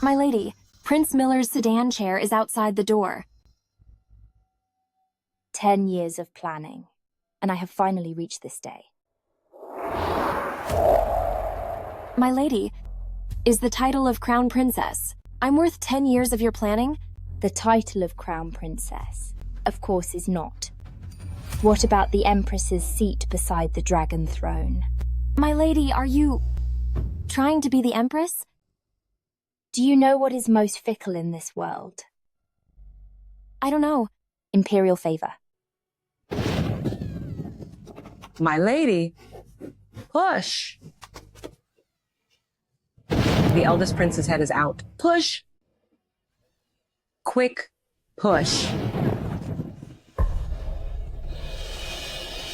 My lady, Prince Miller's sedan chair is outside the door. 10 years of planning, and I have finally reached this day. My lady, is the title of Crown Princess. I'm worth 10 years of your planning? The title of Crown Princess, of course, is not. What about the Empress's seat beside the dragon throne? My lady, are you trying to be the Empress? Do you know what is most fickle in this world? I don't know. Imperial favor. My lady, push. The eldest prince's head is out. Push. Quick push.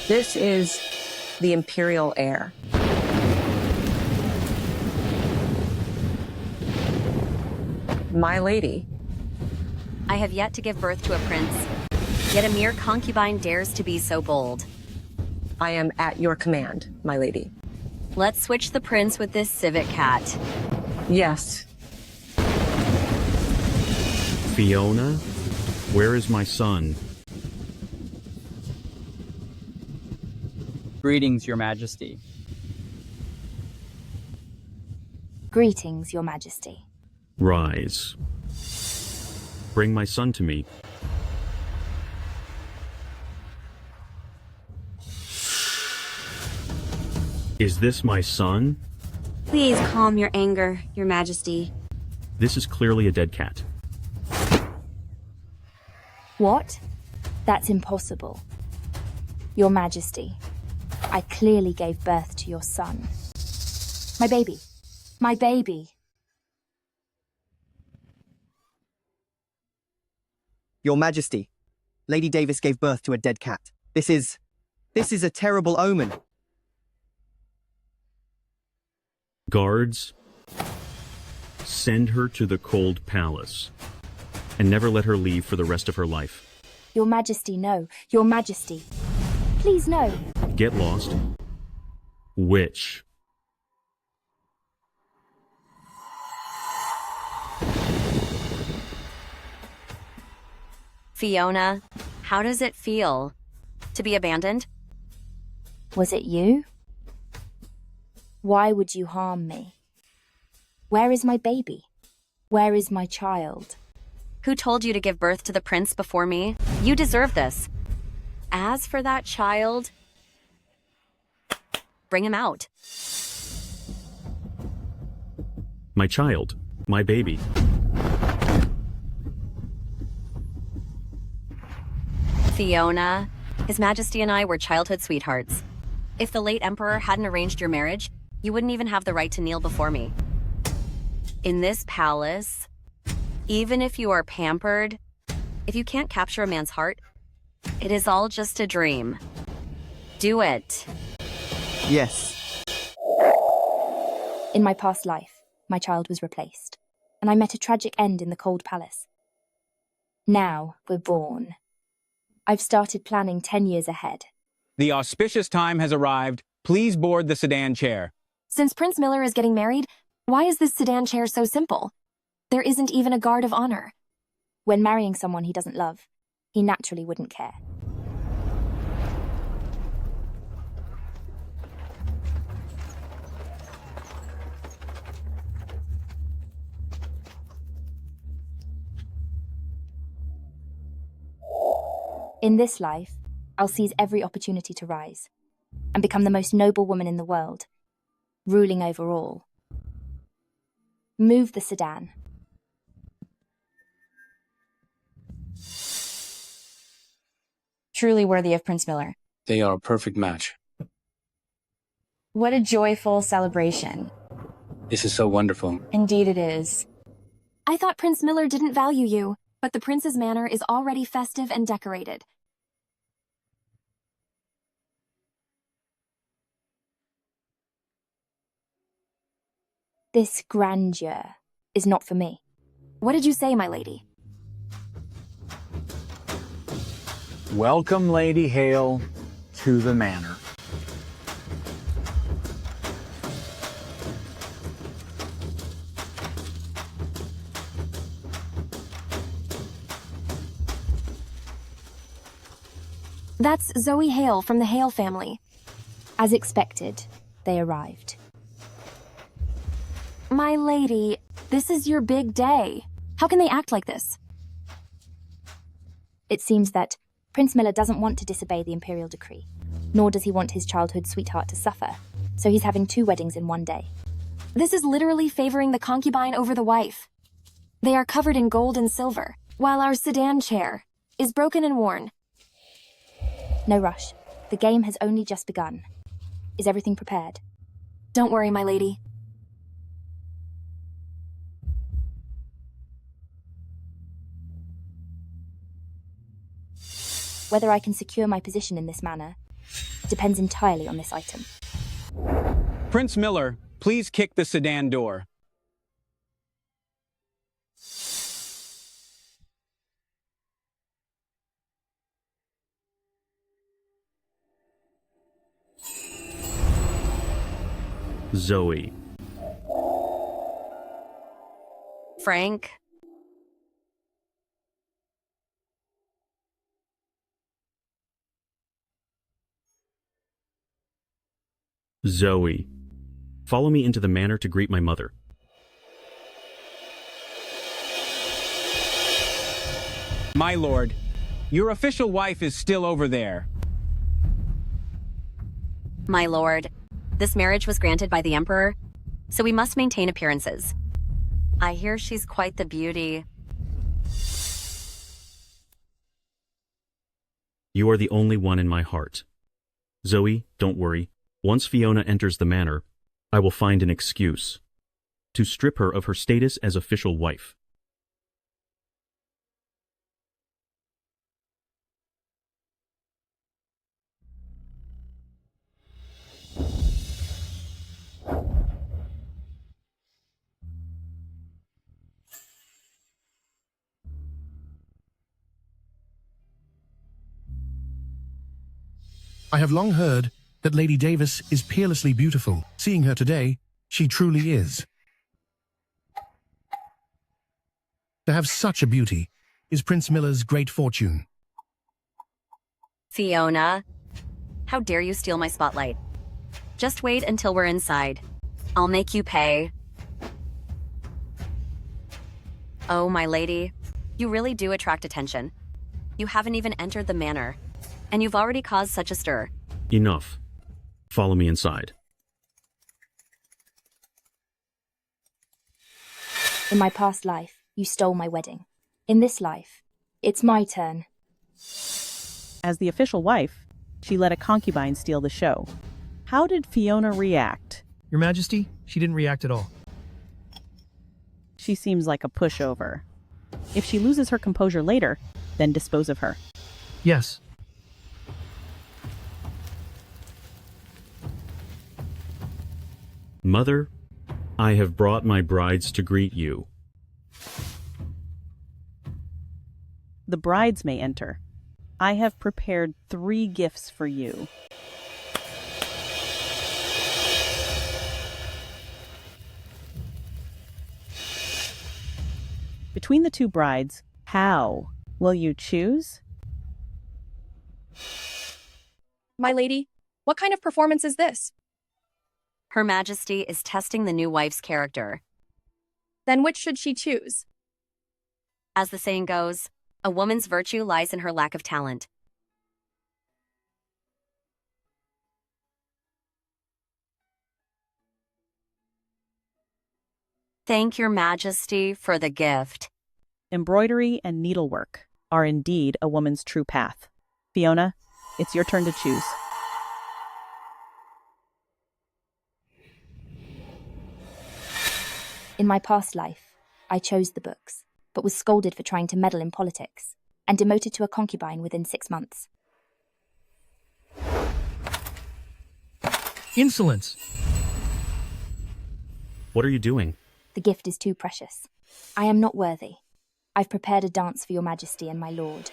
This is the imperial heir. My lady. I have yet to give birth to a prince, yet a mere concubine dares to be so bold. I am at your command, my lady. Let's switch the prince with this civet cat. Yes. Fiona, where is my son? Greetings, Your Majesty. Greetings, Your Majesty. Rise. Bring my son to me. Is this my son? Please calm your anger, Your Majesty. This is clearly a dead cat. What? That's impossible. Your Majesty, I clearly gave birth to your son. My baby. My baby. Your Majesty, Lady Davis gave birth to a dead cat. This is a terrible omen. Guards, send her to the cold palace, and never let her leave for the rest of her life. Your Majesty, no. Your Majesty. Please, no. Get lost. Witch. Fiona, how does it feel to be abandoned? Was it you? Why would you harm me? Where is my baby? Where is my child? Who told you to give birth to the prince before me? You deserve this. As for that child, bring him out. My child. My baby. Fiona, His Majesty and I were childhood sweethearts. If the late Emperor hadn't arranged your marriage, you wouldn't even have the right to kneel before me. In this palace, even if you are pampered, if you can't capture a man's heart, it is all just a dream. Do it. Yes. In my past life, my child was replaced, and I met a tragic end in the cold palace. Now we're born. I've started planning 10 years ahead. The auspicious time has arrived. Please board the sedan chair. Since Prince Miller is getting married, why is this sedan chair so simple? There isn't even a guard of honor. When marrying someone he doesn't love, he naturally wouldn't care. In this life, I'll seize every opportunity to rise and become the most noble woman in the world, ruling over all. Move the sedan. Truly worthy of Prince Miller. They are a perfect match. What a joyful celebration. This is so wonderful. Indeed it is. I thought Prince Miller didn't value you, but the prince's manor is already festive and decorated. This grandeur is not for me. What did you say, my lady? Welcome, Lady Hale, to the manor. That's Zoe Hale from the Hale family. As expected, they arrived. My lady, this is your big day. How can they act like this? It seems that Prince Miller doesn't want to disobey the imperial decree, nor does he want his childhood sweetheart to suffer, so he's having 2 weddings in one day. This is literally favoring the concubine over the wife. They are covered in gold and silver, while our sedan chair is broken and worn. No rush. The game has only just begun. Is everything prepared? Don't worry, my lady. Whether I can secure my position in this manner depends entirely on this item. Prince Miller, please kick the sedan door. Zoe. Frank? Zoe. Follow me into the manor to greet my mother. My lord, your official wife is still over there. My lord, this marriage was granted by the Emperor, so we must maintain appearances. I hear she's quite the beauty. You are the only one in my heart. Zoe, don't worry. Once Fiona enters the manor, I will find an excuse to strip her of her status as official wife. I have long heard that Lady Davis is peerlessly beautiful. Seeing her today, she truly is. To have such a beauty is Prince Miller's great fortune. Fiona, how dare you steal my spotlight? Just wait until we're inside. I'll make you pay. Oh, my lady, you really do attract attention. You haven't even entered the manor, and you've already caused such a stir. Enough. Follow me inside. In my past life, you stole my wedding. In this life, it's my turn. As the official wife, she let a concubine steal the show. How did Fiona react? Your Majesty, she didn't react at all. She seems like a pushover. If she loses her composure later, then dispose of her. Yes. Mother, I have brought my brides to greet you. The brides may enter. I have prepared 3 gifts for you. Between the 2 brides, how will you choose? My lady, what kind of performance is this? Her Majesty is testing the new wife's character. Then which should she choose? As the saying goes, a woman's virtue lies in her lack of talent. Thank your Majesty for the gift. Embroidery and needlework are indeed a woman's true path. Fiona, it's your turn to choose. In my past life, I chose the books, but was scolded for trying to meddle in politics, and demoted to a concubine within 6 months. Insolence! What are you doing? The gift is too precious. I am not worthy. I've prepared a dance for your Majesty and my lord.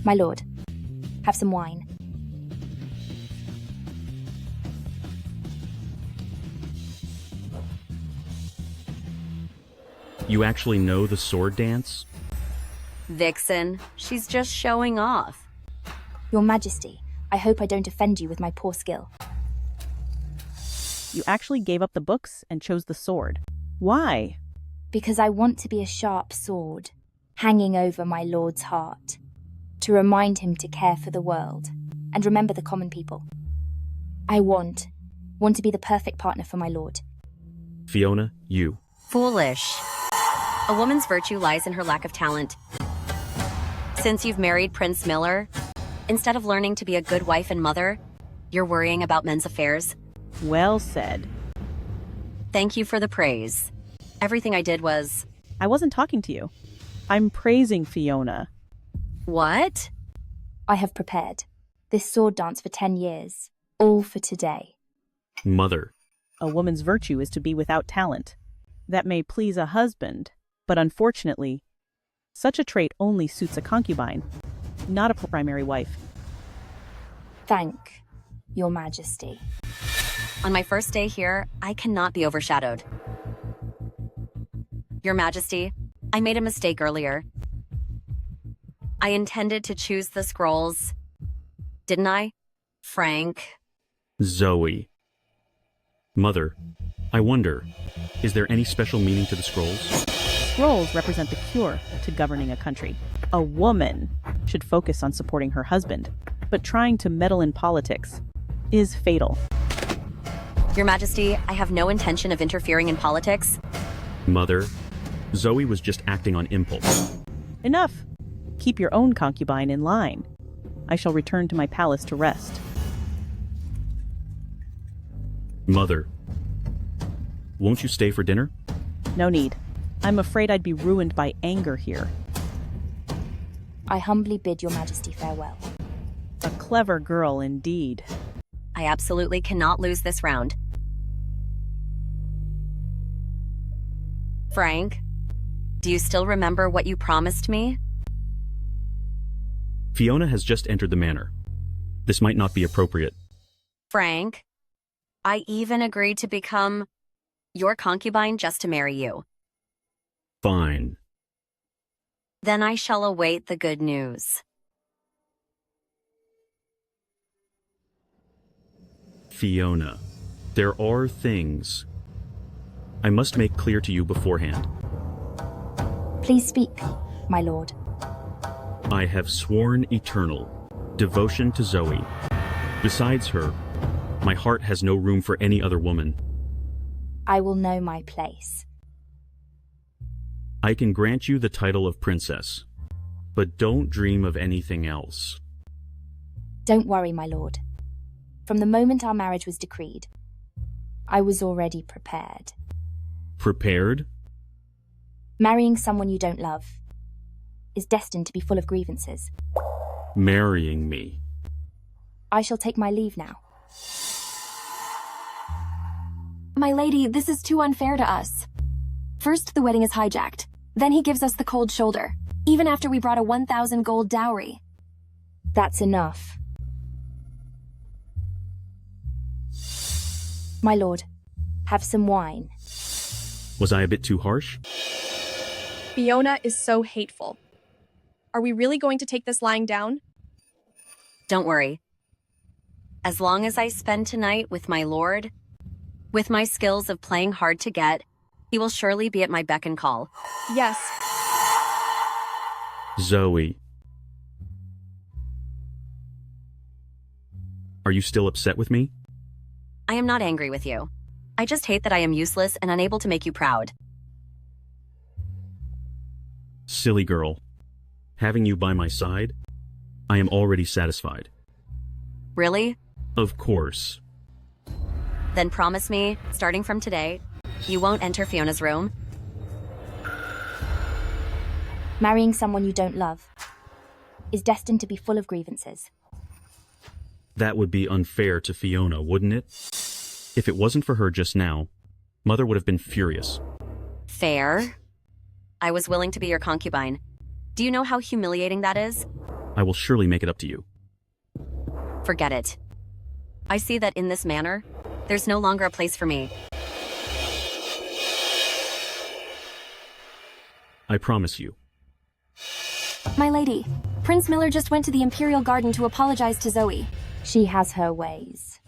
My lord, have some wine. You actually know the sword dance? Vixen, she's just showing off. Your Majesty, I hope I don't offend you with my poor skill. You actually gave up the books and chose the sword. Why? Because I want to be a sharp sword, hanging over my lord's heart, to remind him to care for the world and remember the common people. I want to be the perfect partner for my lord. Fiona, you. Foolish. A woman's virtue lies in her lack of talent. Since you've married Prince Miller, instead of learning to be a good wife and mother, you're worrying about men's affairs. Well said. Thank you for the praise. Everything I did was... I wasn't talking to you. I'm praising Fiona. What? I have prepared this sword dance for 10 years, all for today. Mother. A woman's virtue is to be without talent. That may please a husband, but unfortunately, such a trait only suits a concubine, not a primary wife. Thank your Majesty. On my first day here, I cannot be overshadowed. Your Majesty, I made a mistake earlier. I intended to choose the scrolls. Didn't I? Frank. Zoe. Mother, I wonder, is there any special meaning to the scrolls? Scrolls represent the cure to governing a country. A woman should focus on supporting her husband, but trying to meddle in politics is fatal. Your Majesty, I have no intention of interfering in politics. Mother, Zoe was just acting on impulse. Enough. Keep your own concubine in line. I shall return to my palace to rest. Mother, won't you stay for dinner? No need. I'm afraid I'd be ruined by anger here. I humbly bid your Majesty farewell. A clever girl indeed. I absolutely cannot lose this round. Frank, do you still remember what you promised me? Fiona has just entered the manor. This might not be appropriate. Frank, I even agreed to become your concubine just to marry you. Fine. Then I shall await the good news. Fiona, there are things I must make clear to you beforehand. Please speak, my lord. I have sworn eternal devotion to Zoe. Besides her, my heart has no room for any other woman. I will know my place. I can grant you the title of princess, but don't dream of anything else. Don't worry, my lord. From the moment our marriage was decreed, I was already prepared. Prepared? Marrying someone you don't love is destined to be full of grievances. Marrying me. I shall take my leave now. My lady, this is too unfair to us. First, the wedding is hijacked. Then he gives us the cold shoulder, even after we brought a 1,000 gold dowry. That's enough. My lord, have some wine. Was I a bit too harsh? Fiona is so hateful. Are we really going to take this lying down? Don't worry. As long as I spend tonight with my lord, with my skills of playing hard to get, he will surely be at my beck and call. Yes. Zoe. Are you still upset with me? I am not angry with you. I just hate that I am useless and unable to make you proud. Silly girl. Having you by my side, I am already satisfied. Really? Of course. Then promise me, starting from today, you won't enter Fiona's room. Marrying someone you don't love is destined to be full of grievances. That would be unfair to Fiona, wouldn't it? If it wasn't for her just now, Mother would have been furious. Fair? I was willing to be your concubine. Do you know how humiliating that is? I will surely make it up to you. Forget it. I see that in this manner, there's no longer a place for me. I promise you. My lady, Prince Miller just went to the Imperial Garden to apologize to Zoe. She has her ways.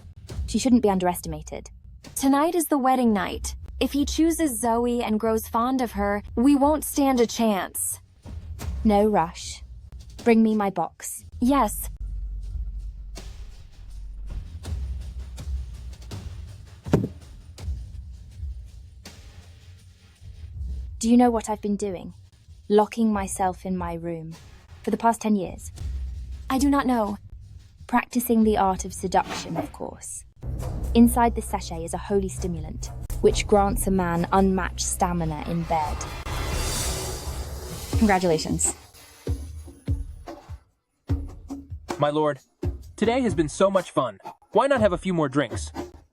She shouldn't be underestimated. Tonight is the wedding night. If he chooses Zoe and grows fond of her, we won't stand a chance. No rush. Bring me my box. Yes. Do you know what I've been doing? Locking myself in my room. For the past 10 years. I do not know. Practicing the art of seduction, of course. Inside this sachet is a holy stimulant, which grants a man unmatched stamina in bed. Congratulations. My lord, today has been so much fun. Why not have a few more drinks?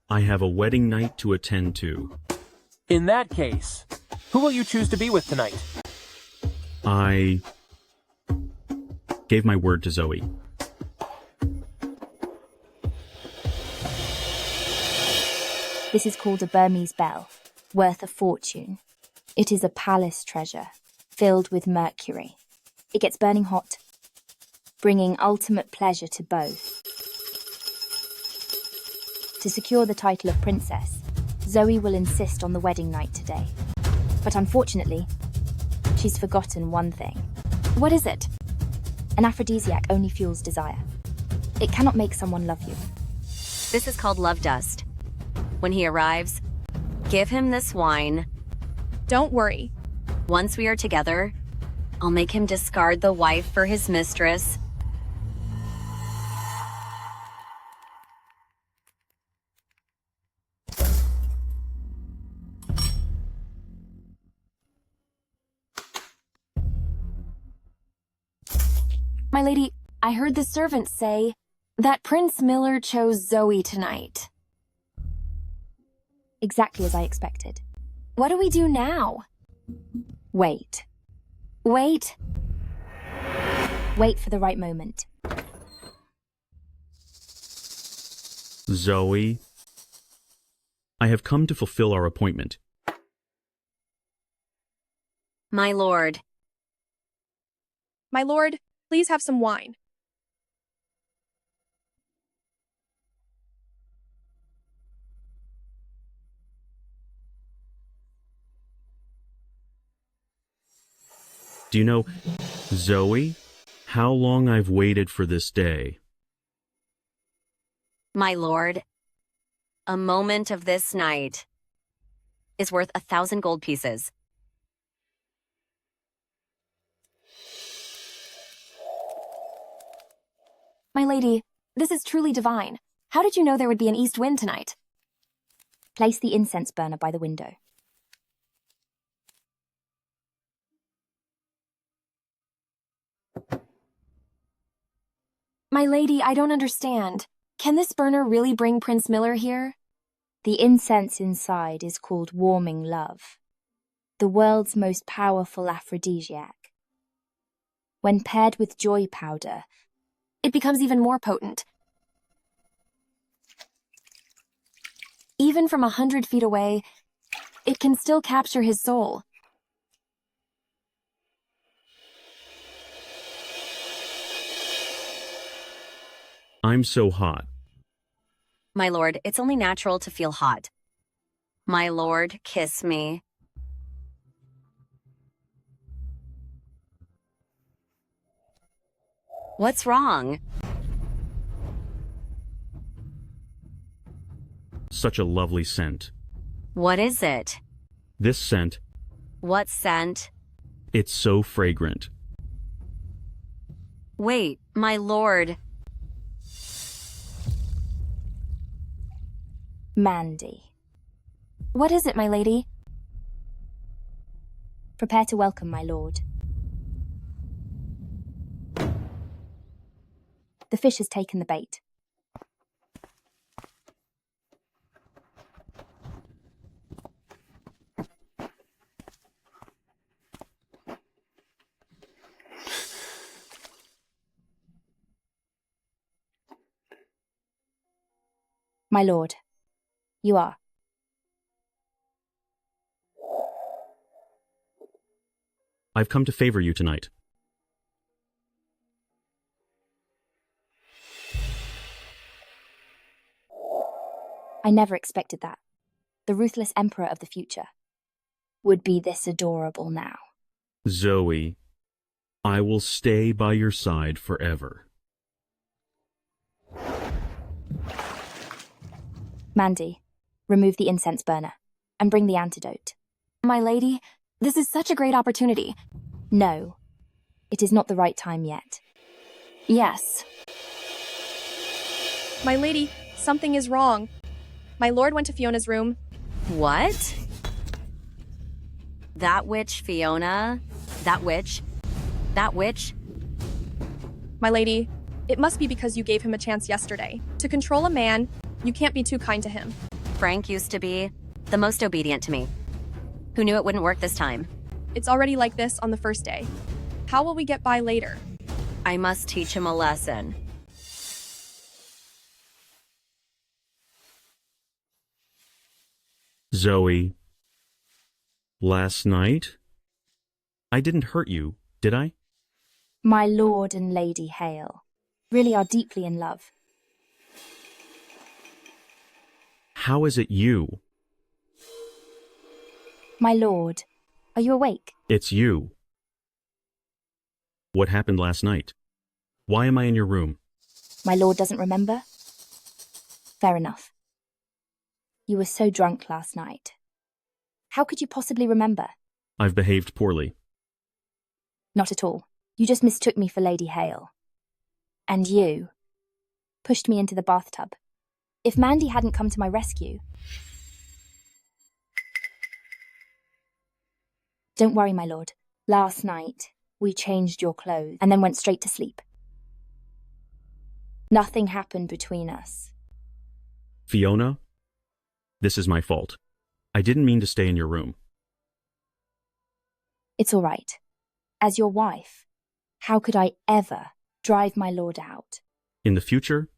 I have a wedding night to attend to. In that case, who will you choose to be with tonight? I gave my word to Zoe. This is called a Burmese bell, worth a fortune. It is a palace treasure, filled with mercury. It gets burning hot, bringing ultimate pleasure to both. To secure the title of princess, Zoe will insist on the wedding night today. But unfortunately, she's forgotten one thing. What is it? An aphrodisiac only fuels desire. It cannot make someone love you. This is called love dust. When he arrives, give him this wine. Don't worry. Once we are together, I'll make him discard the wife for his mistress. My lady, I heard the servants say that Prince Miller chose Zoe tonight. Exactly as I expected. What do we do now? Wait. Wait? Wait for the right moment. Zoe, I have come to fulfill our appointment. My lord. My lord, please have some wine. Do you know, Zoe, how long I've waited for this day? My lord, a moment of this night is worth 1,000 gold pieces. My lady, this is truly divine. How did you know there would be an east wind tonight? Place the incense burner by the window. My lady, I don't understand. Can this burner really bring Prince Miller here? The incense inside is called warming love, the world's most powerful aphrodisiac. When paired with joy powder, it becomes even more potent. Even from 100 feet away, it can still capture his soul. I'm so hot. My lord, it's only natural to feel hot. My lord, kiss me. What's wrong? Such a lovely scent. What is it? This scent, What scent? it's so fragrant. Wait, my lord. Mandy. What is it, my lady? Prepare to welcome my lord. The fish has taken the bait. My lord, you are. I've come to favor you tonight. I never expected that. The ruthless emperor of the future would be this adorable now. Zoe, I will stay by your side forever. Mandy, remove the incense burner and bring the antidote. My lady, this is such a great opportunity. No, it is not the right time yet. Yes. My lady, something is wrong. My lord went to Fiona's room. What? That witch, Fiona? That witch? That witch? My lady, it must be because you gave him a chance yesterday. To control a man, you can't be too kind to him. Frank used to be the most obedient to me. Who knew it wouldn't work this time? It's already like this on the first day. How will we get by later? I must teach him a lesson. Zoe, last night? I didn't hurt you, did I? My lord and lady Hale really are deeply in love. How is it you? My lord, are you awake? It's you. What happened last night? Why am I in your room? My lord doesn't remember? Fair enough. You were so drunk last night. How could you possibly remember? I've behaved poorly. Not at all. You just mistook me for Lady Hale. And you pushed me into the bathtub. If Mandy hadn't come to my rescue... Don't worry, my lord. Last night, we changed your clothes and then went straight to sleep. Nothing happened between us. Fiona, this is my fault. I didn't mean to stay in your room. It's all right. As your wife, how could I ever drive my lord out? In the future,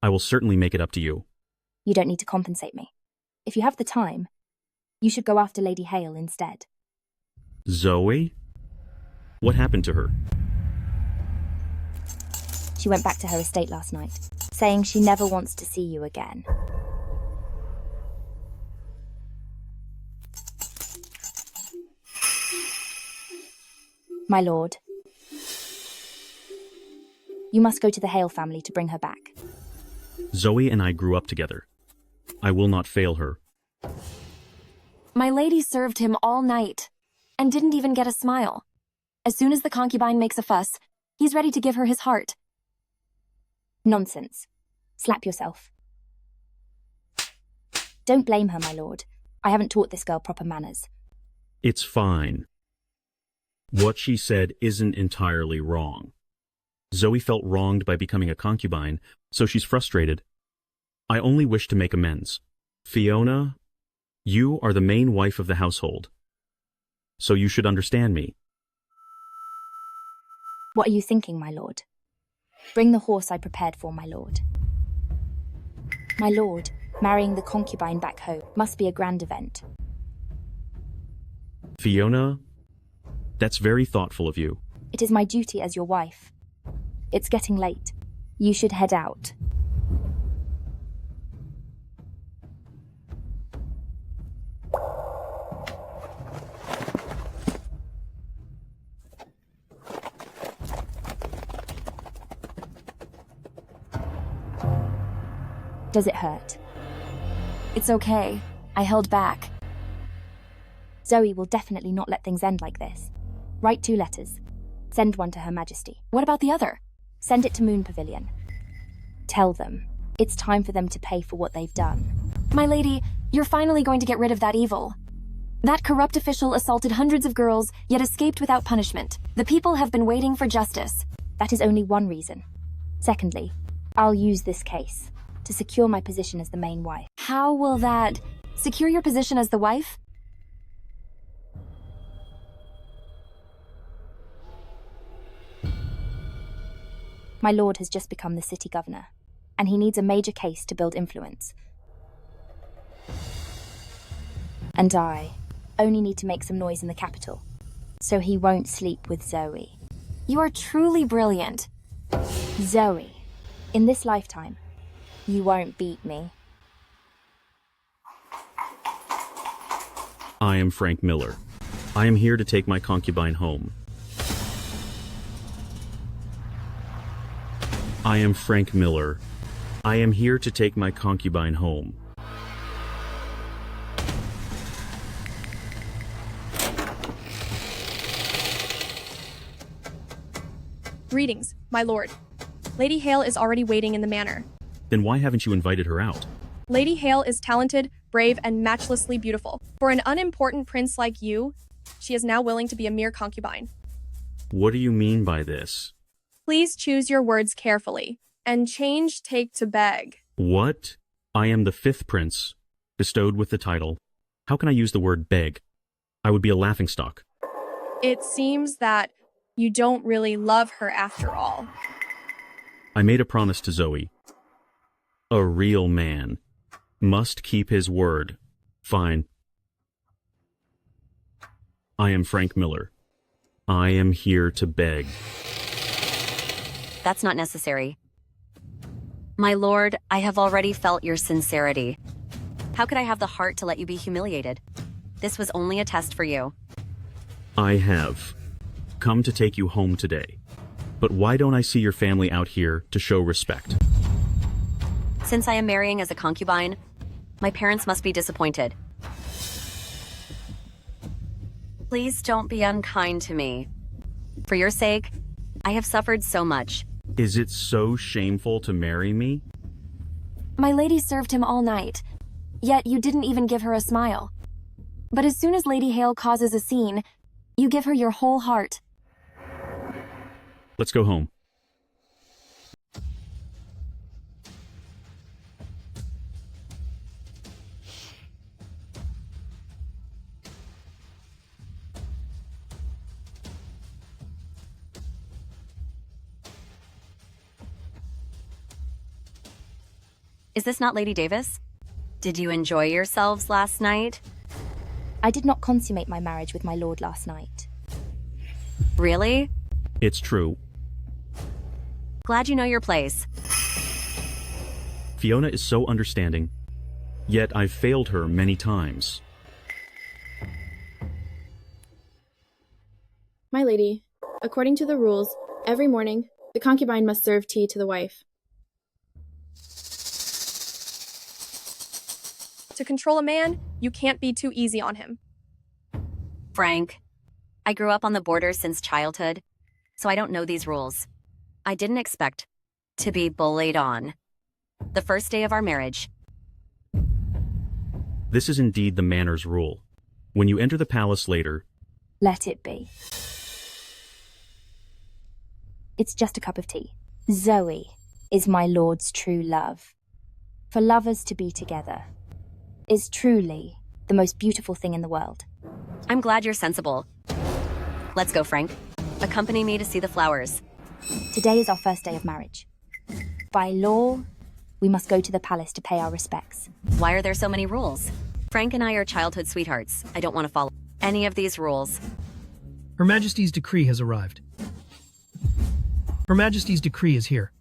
I will certainly make it up to you. You don't need to compensate me. If you have the time, you should go after Lady Hale instead. Zoe? What happened to her? She went back to her estate last night, saying she never wants to see you again. My lord, you must go to the Hale family to bring her back. Zoe and I grew up together. I will not fail her. My lady served him all night and didn't even get a smile. As soon as the concubine makes a fuss, he's ready to give her his heart. Nonsense. Slap yourself. Don't blame her, my lord. I haven't taught this girl proper manners. It's fine. What she said isn't entirely wrong. Zoe felt wronged by becoming a concubine, so she's frustrated. I only wish to make amends. Fiona, you are the main wife of the household, so you should understand me. What are you thinking, my lord? Bring the horse I prepared for my lord. My lord, marrying the concubine back home must be a grand event. Fiona, that's very thoughtful of you. It is my duty as your wife. It's getting late. You should head out. Does it hurt? It's okay. I held back. Zoe will definitely not let things end like this. Write 2 letters. Send one to Her Majesty. What about the other? Send it to Moon Pavilion. Tell them it's time for them to pay for what they've done. My lady, you're finally going to get rid of that evil. That corrupt official assaulted hundreds of girls, yet escaped without punishment. The people have been waiting for justice. That is only one reason. Secondly, I'll use this case to secure my position as the main wife. How will that secure your position as the wife? My lord has just become the city governor. and he needs a major case to build influence. And I only need to make some noise in the capital, so he won't sleep with Zoe. You are truly brilliant. Zoe, in this lifetime, you won't beat me. I am Frank Miller. I am here to take my concubine home. I am Frank Miller. I am here to take my concubine home. Greetings, my lord. Lady Hale is already waiting in the manor. Then why haven't you invited her out? Lady Hale is talented, brave, and matchlessly beautiful. For an unimportant prince like you, she is now willing to be a mere concubine. What do you mean by this? Please choose your words carefully, and change take to beg. What? I am the 5th prince, bestowed with the title. How can I use the word beg? I would be a laughingstock. It seems that you don't really love her after all. I made a promise to Zoe. A real man must keep his word. Fine. I am Frank Miller. I am here to beg. That's not necessary. My lord, I have already felt your sincerity. How could I have the heart to let you be humiliated? This was only a test for you. I have come to take you home today. But why don't I see your family out here to show respect? Since I am marrying as a concubine, my parents must be disappointed. Please don't be unkind to me. For your sake, I have suffered so much. Is it so shameful to marry me? My lady served him all night, yet you didn't even give her a smile. But as soon as Lady Hale causes a scene, you give her your whole heart. Let's go home. Is this not Lady Davis? Did you enjoy yourselves last night? I did not consummate my marriage with my lord last night. Really? It's true. Glad you know your place. Fiona is so understanding, yet I've failed her many times. My lady, according to the rules, every morning, the concubine must serve tea to the wife. To control a man, you can't be too easy on him. Frank, I grew up on the border since childhood, so I don't know these rules. I didn't expect to be bullied on the first day of our marriage. This is indeed the manor's rule. When you enter the palace later, Let it be. It's just a cup of tea. Zoe is my lord's true love. For lovers to be together is truly the most beautiful thing in the world. I'm glad you're sensible. Let's go, Frank. Accompany me to see the flowers. Today is our first day of marriage. By law, we must go to the palace to pay our respects. Why are there so many rules? Frank and I are childhood sweethearts. I don't want to follow any of these rules. Her Majesty's decree has arrived. Her Majesty's decree is here.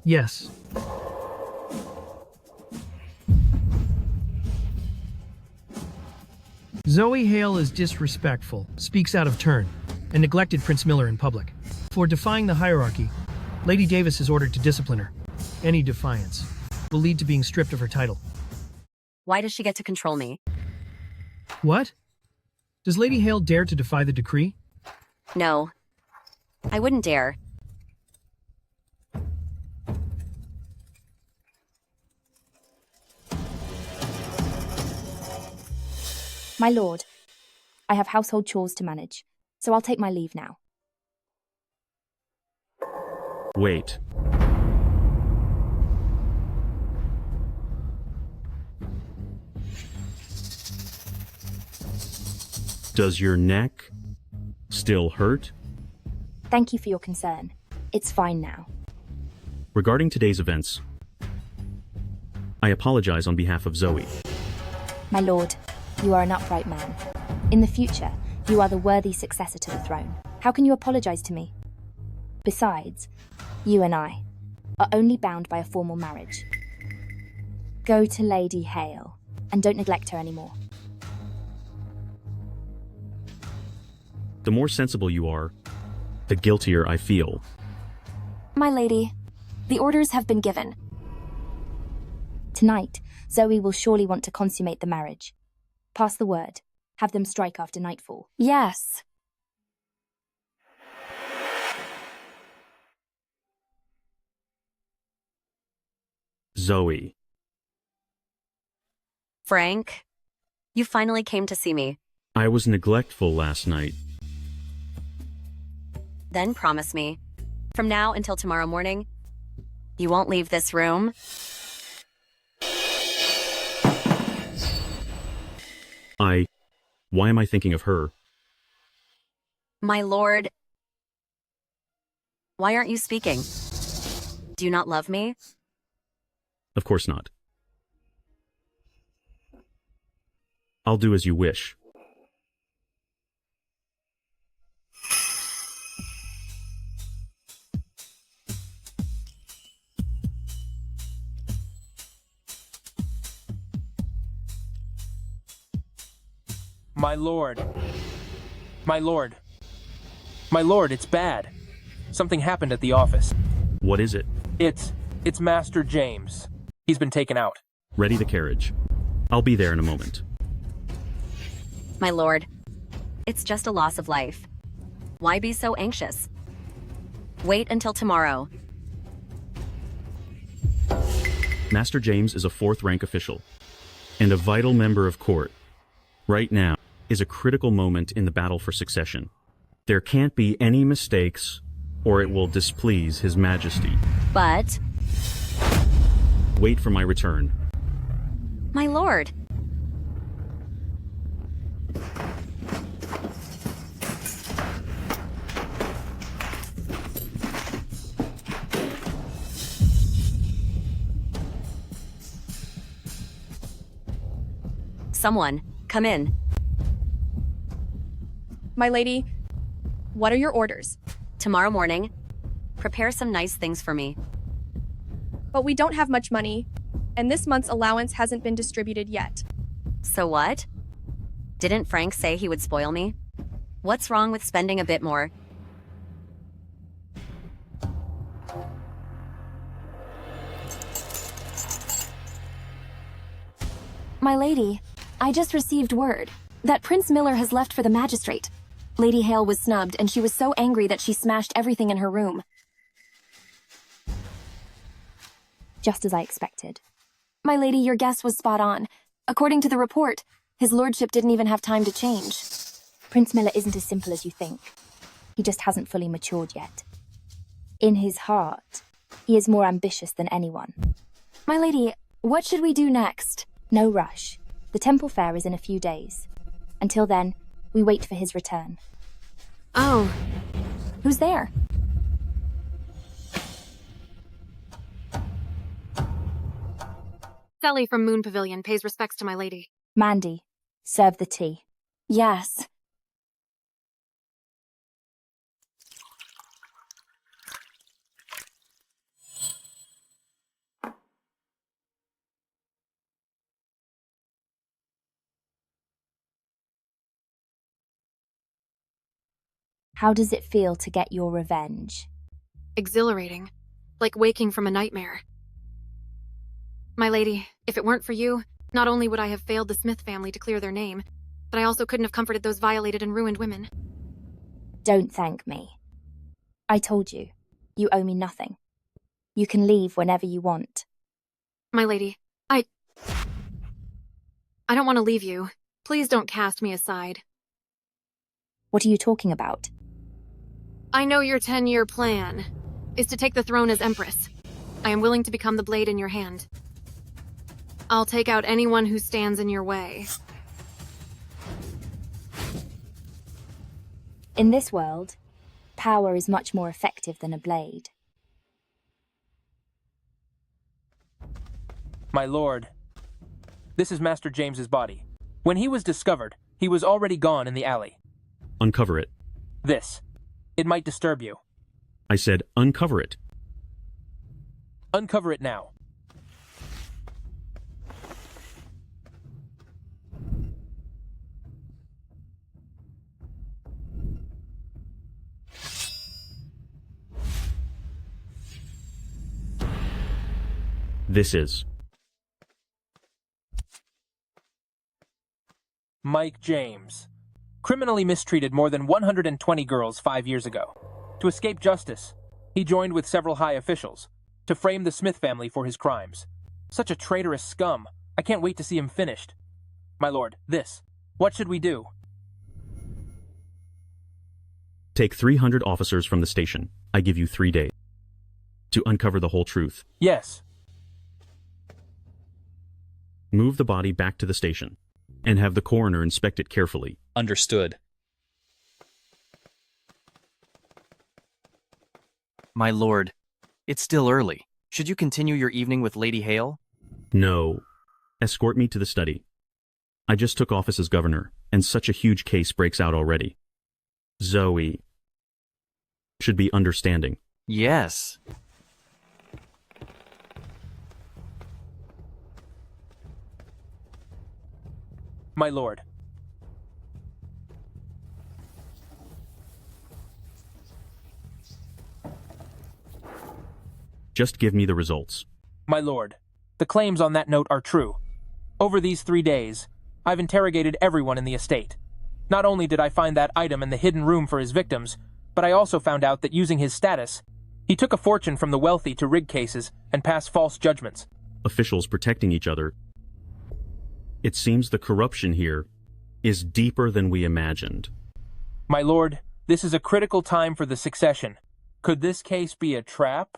Yes. Zoe Hale is disrespectful, speaks out of turn, and neglected Prince Miller in public. For defying the hierarchy, Lady Davis is ordered to discipline her. Any defiance will lead to being stripped of her title. Why does she get to control me? What? Does Lady Hale dare to defy the decree? No, I wouldn't dare. My lord, I have household chores to manage, so I'll take my leave now. wait. Does your neck Still hurt? Thank you for your concern. It's fine now. Regarding today's events, I apologize on behalf of Zoe. My lord, you are an upright man. In the future, you are the worthy successor to the throne. How can you apologize to me? Besides, you and I are only bound by a formal marriage. Go to Lady Hale, and don't neglect her anymore. The more sensible you are, the guiltier I feel. My lady, the orders have been given. Tonight, Zoe will surely want to consummate the marriage. Pass the word. Have them strike after nightfall. Yes. Zoe. Frank, you finally came to see me. I was neglectful last night. Then promise me, from now until tomorrow morning, you won't leave this room. Why am I thinking of her? My lord, why aren't you speaking? Do you not love me? Of course not. I'll do as you wish. My lord. My lord. My lord, it's bad. Something happened at the office. What is it? It's Master James. He's been taken out. Ready the carriage. I'll be there in a moment. My lord, it's just a loss of life. Why be so anxious? Wait until tomorrow. Master James is a fourth-rank official and a vital member of court. Right now is a critical moment in the battle for succession. There can't be any mistakes, or it will displease His Majesty. But... Wait for my return. My lord. Someone, come in. My lady, what are your orders? Tomorrow morning, prepare some nice things for me. But we don't have much money, and this month's allowance hasn't been distributed yet. So what? Didn't Frank say he would spoil me? What's wrong with spending a bit more? My lady, I just received word that Prince Miller has left for the magistrate. Lady Hale was snubbed, and she was so angry that she smashed everything in her room. Just as I expected. My lady, your guess was spot on. According to the report, his lordship didn't even have time to change. Prince Miller isn't as simple as you think. He just hasn't fully matured yet. In his heart, he is more ambitious than anyone. My lady, what should we do next? No rush. The temple fair is in a few days. Until then, we wait for his return. Oh. Who's there? Sally from Moon Pavilion pays respects to my lady. Mandy, serve the tea. Yes. How does it feel to get your revenge? Exhilarating. Like waking from a nightmare. My lady, if it weren't for you, not only would I have failed the Smith family to clear their name, but I also couldn't have comforted those violated and ruined women. Don't thank me. I told you, you owe me nothing. You can leave whenever you want. My lady, I don't want to leave you. Please don't cast me aside. What are you talking about? I know your 10-year plan is to take the throne as Empress. I am willing to become the blade in your hand. I'll take out anyone who stands in your way. In this world, power is much more effective than a blade. My lord, this is Master James's body. When he was discovered, he was already gone in the alley. Uncover it. This. It might disturb you. I said uncover it. Uncover it now. This is Mike James. Criminally mistreated more than 120 girls 5 years ago. To escape justice, he joined with several high officials to frame the Smith family for his crimes. Such a traitorous scum. I can't wait to see him finished. My lord, this. What should we do? take 300 officers from the station. I give you 3 days to uncover the whole truth. Yes. Move the body back to the station and have the coroner inspect it carefully. Understood. My lord, it's still early. Should you continue your evening with Lady Hale? No. Escort me to the study. I just took office as governor, and such a huge case breaks out already. Zoe should be understanding. Yes. My lord. Just give me the results. My lord, the claims on that note are true. Over these 3 days, I've interrogated everyone in the estate. Not only did I find that item in the hidden room for his victims, but I also found out that using his status, he took a fortune from the wealthy to rig cases and pass false judgments. Officials protecting each other. It seems the corruption here is deeper than we imagined. My lord, this is a critical time for the succession. Could this case be a trap?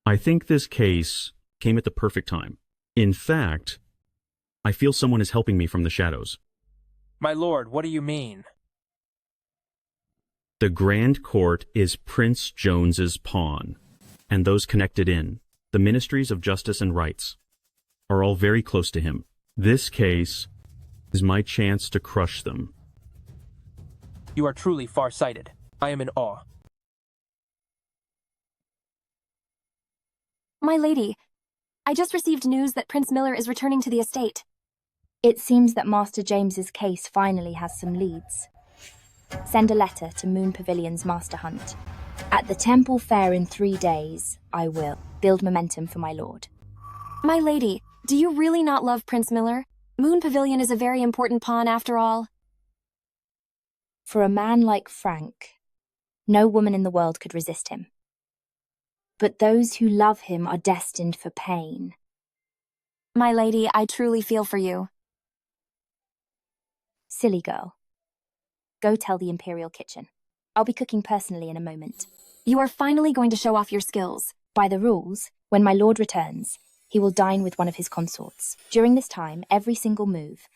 I think this case came at the perfect time. In fact, I feel someone is helping me from the shadows. My lord, what do you mean? The Grand Court is Prince Jones's pawn, and those connected in, the Ministries of Justice and Rights, are all very close to him. This case is my chance to crush them. You are truly far-sighted. I am in awe. My lady, I just received news that Prince Miller is returning to the estate. It seems that Master James's case finally has some leads. Send a letter to Moon Pavilion's Master Hunt. At the Temple Fair in 3 days, I will build momentum for my lord. My lady, do you really not love Prince Miller? Moon Pavilion is a very important pawn after all. For a man like Frank, no woman in the world could resist him. But those who love him are destined for pain. My lady, I truly feel for you. Silly girl. Go tell the Imperial Kitchen. I'll be cooking personally in a moment. You are finally going to show off your skills. By the rules, when my lord returns, he will dine with one of his consorts. During this time, every single move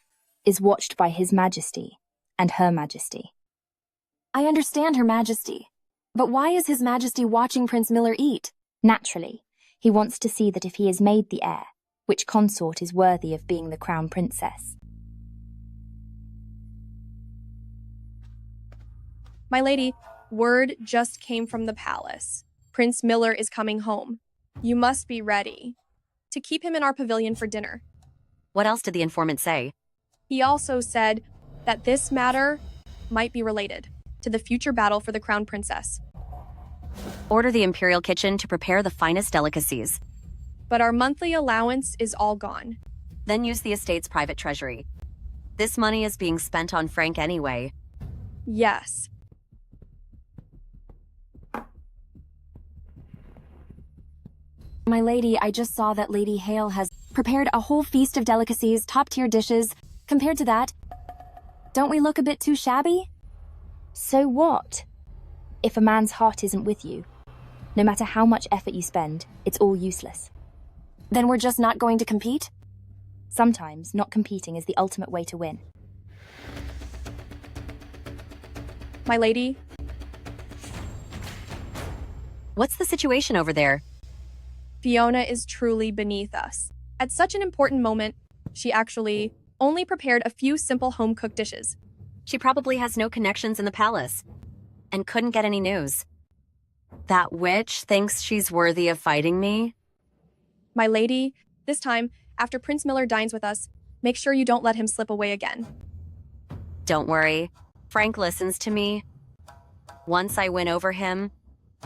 is watched by His Majesty and Her Majesty. I understand Her Majesty. But why is His Majesty watching Prince Miller eat? Naturally, he wants to see that if he is made the heir, which consort is worthy of being the crown princess. My lady, word just came from the palace. Prince Miller is coming home. You must be ready to keep him in our pavilion for dinner. What else did the informant say? He also said that this matter might be related to the future battle for the crown princess. Order the Imperial Kitchen to prepare the finest delicacies. But our monthly allowance is all gone. Then use the estate's private treasury. This money is being spent on Frank anyway. Yes. My lady, I just saw that Lady Hale has prepared a whole feast of delicacies, top-tier dishes. Compared to that, don't we look a bit too shabby? So what? If a man's heart isn't with you, no matter how much effort you spend, it's all useless. Then we're just not going to compete? Sometimes, not competing is the ultimate way to win. My lady, What's the situation over there? Fiona is truly beneath us. At such an important moment, she actually only prepared a few simple home-cooked dishes. She probably has no connections in the palace and couldn't get any news. That witch thinks she's worthy of fighting me? My lady, this time, after Prince Miller dines with us, make sure you don't let him slip away again. Don't worry. Frank listens to me. Once I win over him,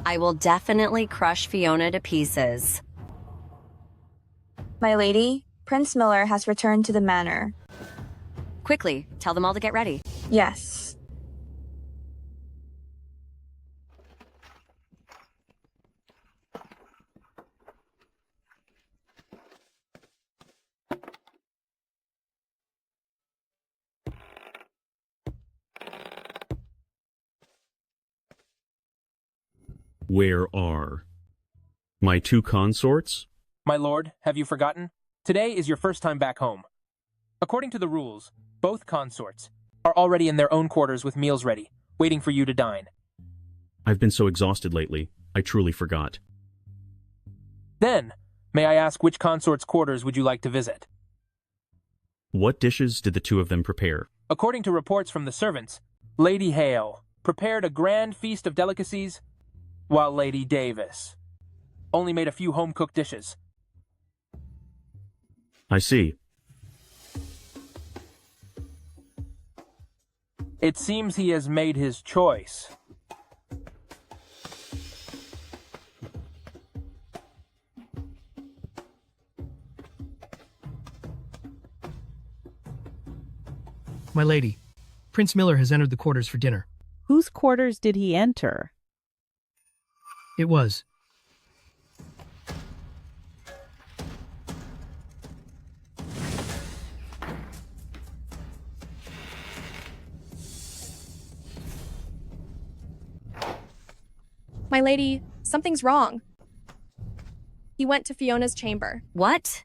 I will definitely crush Fiona to pieces. My lady, Prince Miller has returned to the manor. Quickly, tell them all to get ready. Yes. Where are my two consorts? My lord, have you forgotten? Today is your first time back home. According to the rules, both consorts are already in their own quarters with meals ready, waiting for you to dine. I've been so exhausted lately, I truly forgot. Then, may I ask which consort's quarters would you like to visit? What dishes did the two of them prepare? According to reports from the servants, Lady Hale prepared a grand feast of delicacies, while Lady Davis only made a few home-cooked dishes. I see. It seems he has made his choice. My lady, Prince Miller has entered the quarters for dinner. Whose quarters did he enter? It was. My lady, something's wrong. He went to Fiona's chamber. What?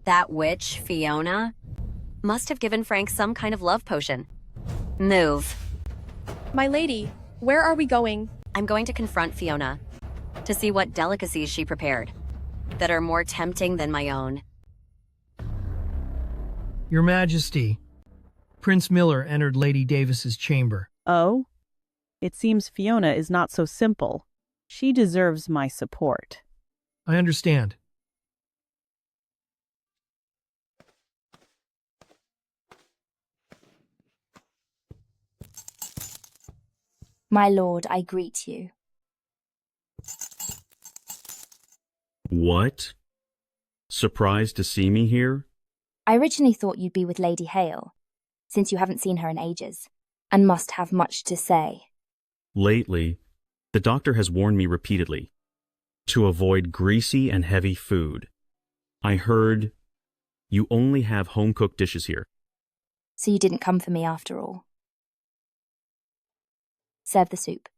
That witch, Fiona, must have given Frank some kind of love potion. Move. My lady, where are we going? I'm going to confront Fiona to see what delicacies she prepared that are more tempting than my own. Your Majesty, Prince Miller entered Lady Davis's chamber. Oh? It seems Fiona is not so simple. She deserves my support. I understand. My lord, I greet you. What? Surprised to see me here? I originally thought you'd be with Lady Hale, since you haven't seen her in ages, and must have much to say. Lately, the doctor has warned me repeatedly to avoid greasy and heavy food. I heard you only have home-cooked dishes here. So you didn't come for me after all. Serve the soup.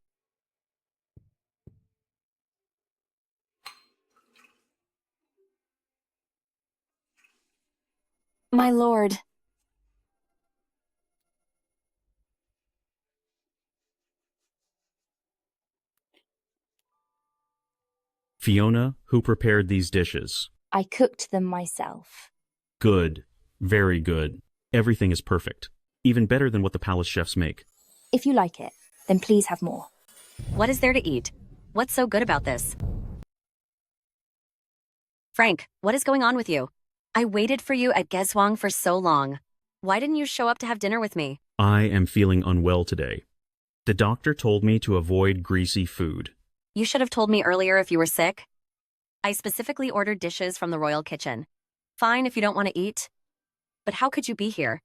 My lord. Fiona, who prepared these dishes? I cooked them myself. Good. Very good. Everything is perfect. Even better than what the palace chefs make. If you like it, then please have more. What is there to eat? What's so good about this? Frank, what is going on with you? I waited for you at Gezwang for so long. Why didn't you show up to have dinner with me? I am feeling unwell today. The doctor told me to avoid greasy food. You should have told me earlier if you were sick. I specifically ordered dishes from the royal kitchen. Fine if you don't want to eat. But how could you be here?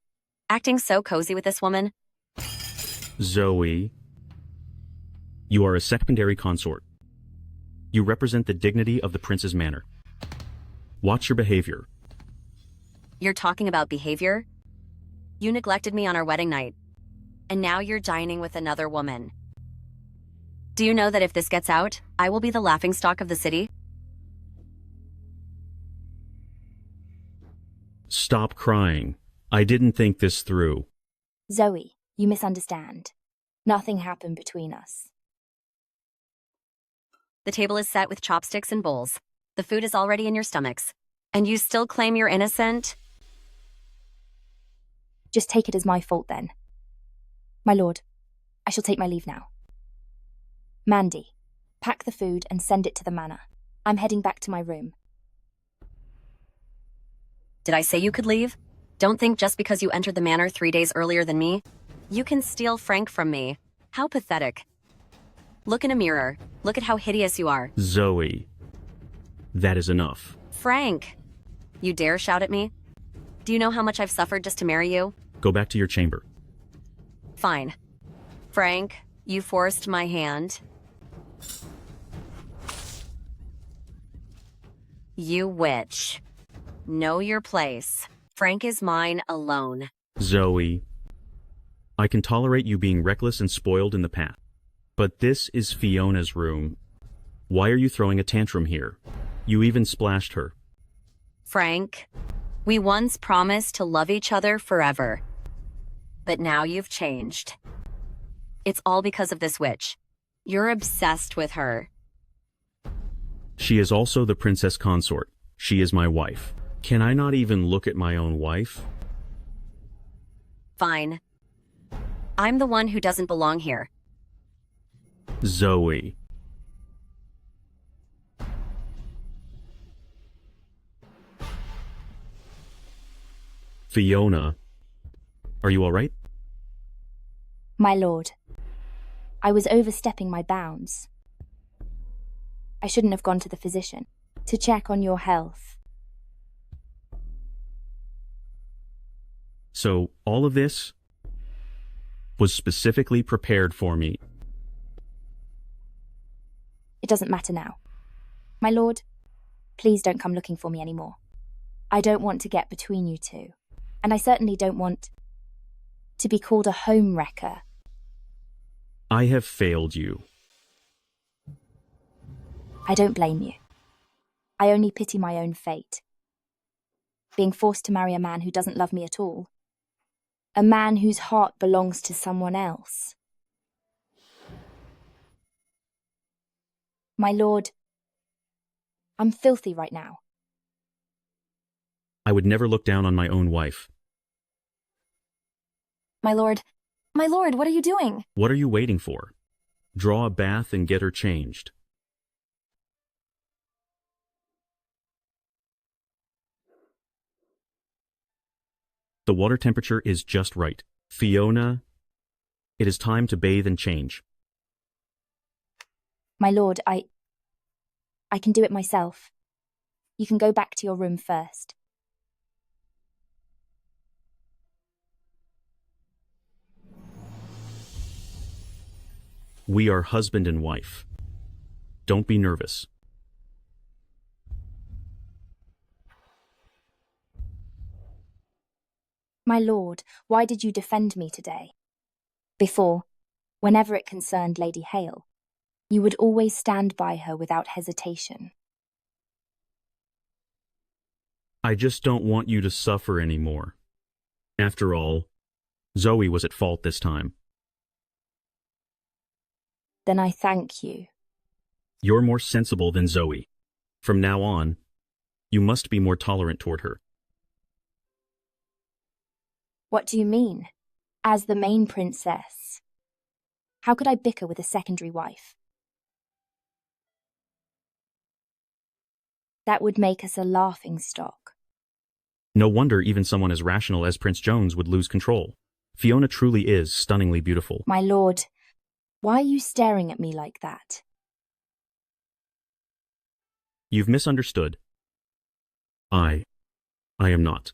Acting so cozy with this woman? Zoe, you are a secondary consort. You represent the dignity of the prince's manor. Watch your behavior. You're talking about behavior? You neglected me on our wedding night. And now you're dining with another woman. Do you know that if this gets out, I will be the laughingstock of the city? Stop crying. I didn't think this through. Zoe, you misunderstand. Nothing happened between us. The table is set with chopsticks and bowls. The food is already in your stomachs. And you still claim you're innocent? Just take it as my fault then. My lord, I shall take my leave now. Mandy, pack the food and send it to the manor. I'm heading back to my room. Did I say you could leave? Don't think just because you entered the manor 3 days earlier than me, you can steal Frank from me. How pathetic. Look in a mirror. Look at how hideous you are. Zoe, that is enough. Frank, you dare shout at me? Do you know how much I've suffered just to marry you? Go back to your chamber. Fine. Frank, you forced my hand. You witch. Know your place. Frank is mine alone. Zoe, I can tolerate you being reckless and spoiled in the past, but this is Fiona's room. Why are you throwing a tantrum here? You even splashed her. Frank, we once promised to love each other forever. But now you've changed. It's all because of this witch. You're obsessed with her. She is also the princess consort. She is my wife. Can I not even look at my own wife? Fine. I'm the one who doesn't belong here. Zoe. Fiona, are you all right? My lord, I was overstepping my bounds. I shouldn't have gone to the physician to check on your health. So all of this was specifically prepared for me. It doesn't matter now. My lord, please don't come looking for me anymore. I don't want to get between you two, and I certainly don't want to be called a home wrecker. I have failed you. I don't blame you. I only pity my own fate. Being forced to marry a man who doesn't love me at all. A man whose heart belongs to someone else. My lord, I'm filthy right now. I would never look down on my own wife. My lord, what are you doing? What are you waiting for? Draw a bath and get her changed. The water temperature is just right. Fiona, it is time to bathe and change. My lord, I can do it myself. You can go back to your room first. We are husband and wife. Don't be nervous. My lord, why did you defend me today? Before, whenever it concerned Lady Hale, you would always stand by her without hesitation. I just don't want you to suffer anymore. After all, Zoe was at fault this time. Then I thank you. You're more sensible than Zoe. From now on, you must be more tolerant toward her. What do you mean? As the main princess? How could I bicker with a secondary wife? That would make us a laughingstock. No wonder even someone as rational as Prince Jones would lose control. Fiona truly is stunningly beautiful. My lord, why are you staring at me like that? You've misunderstood. I am not.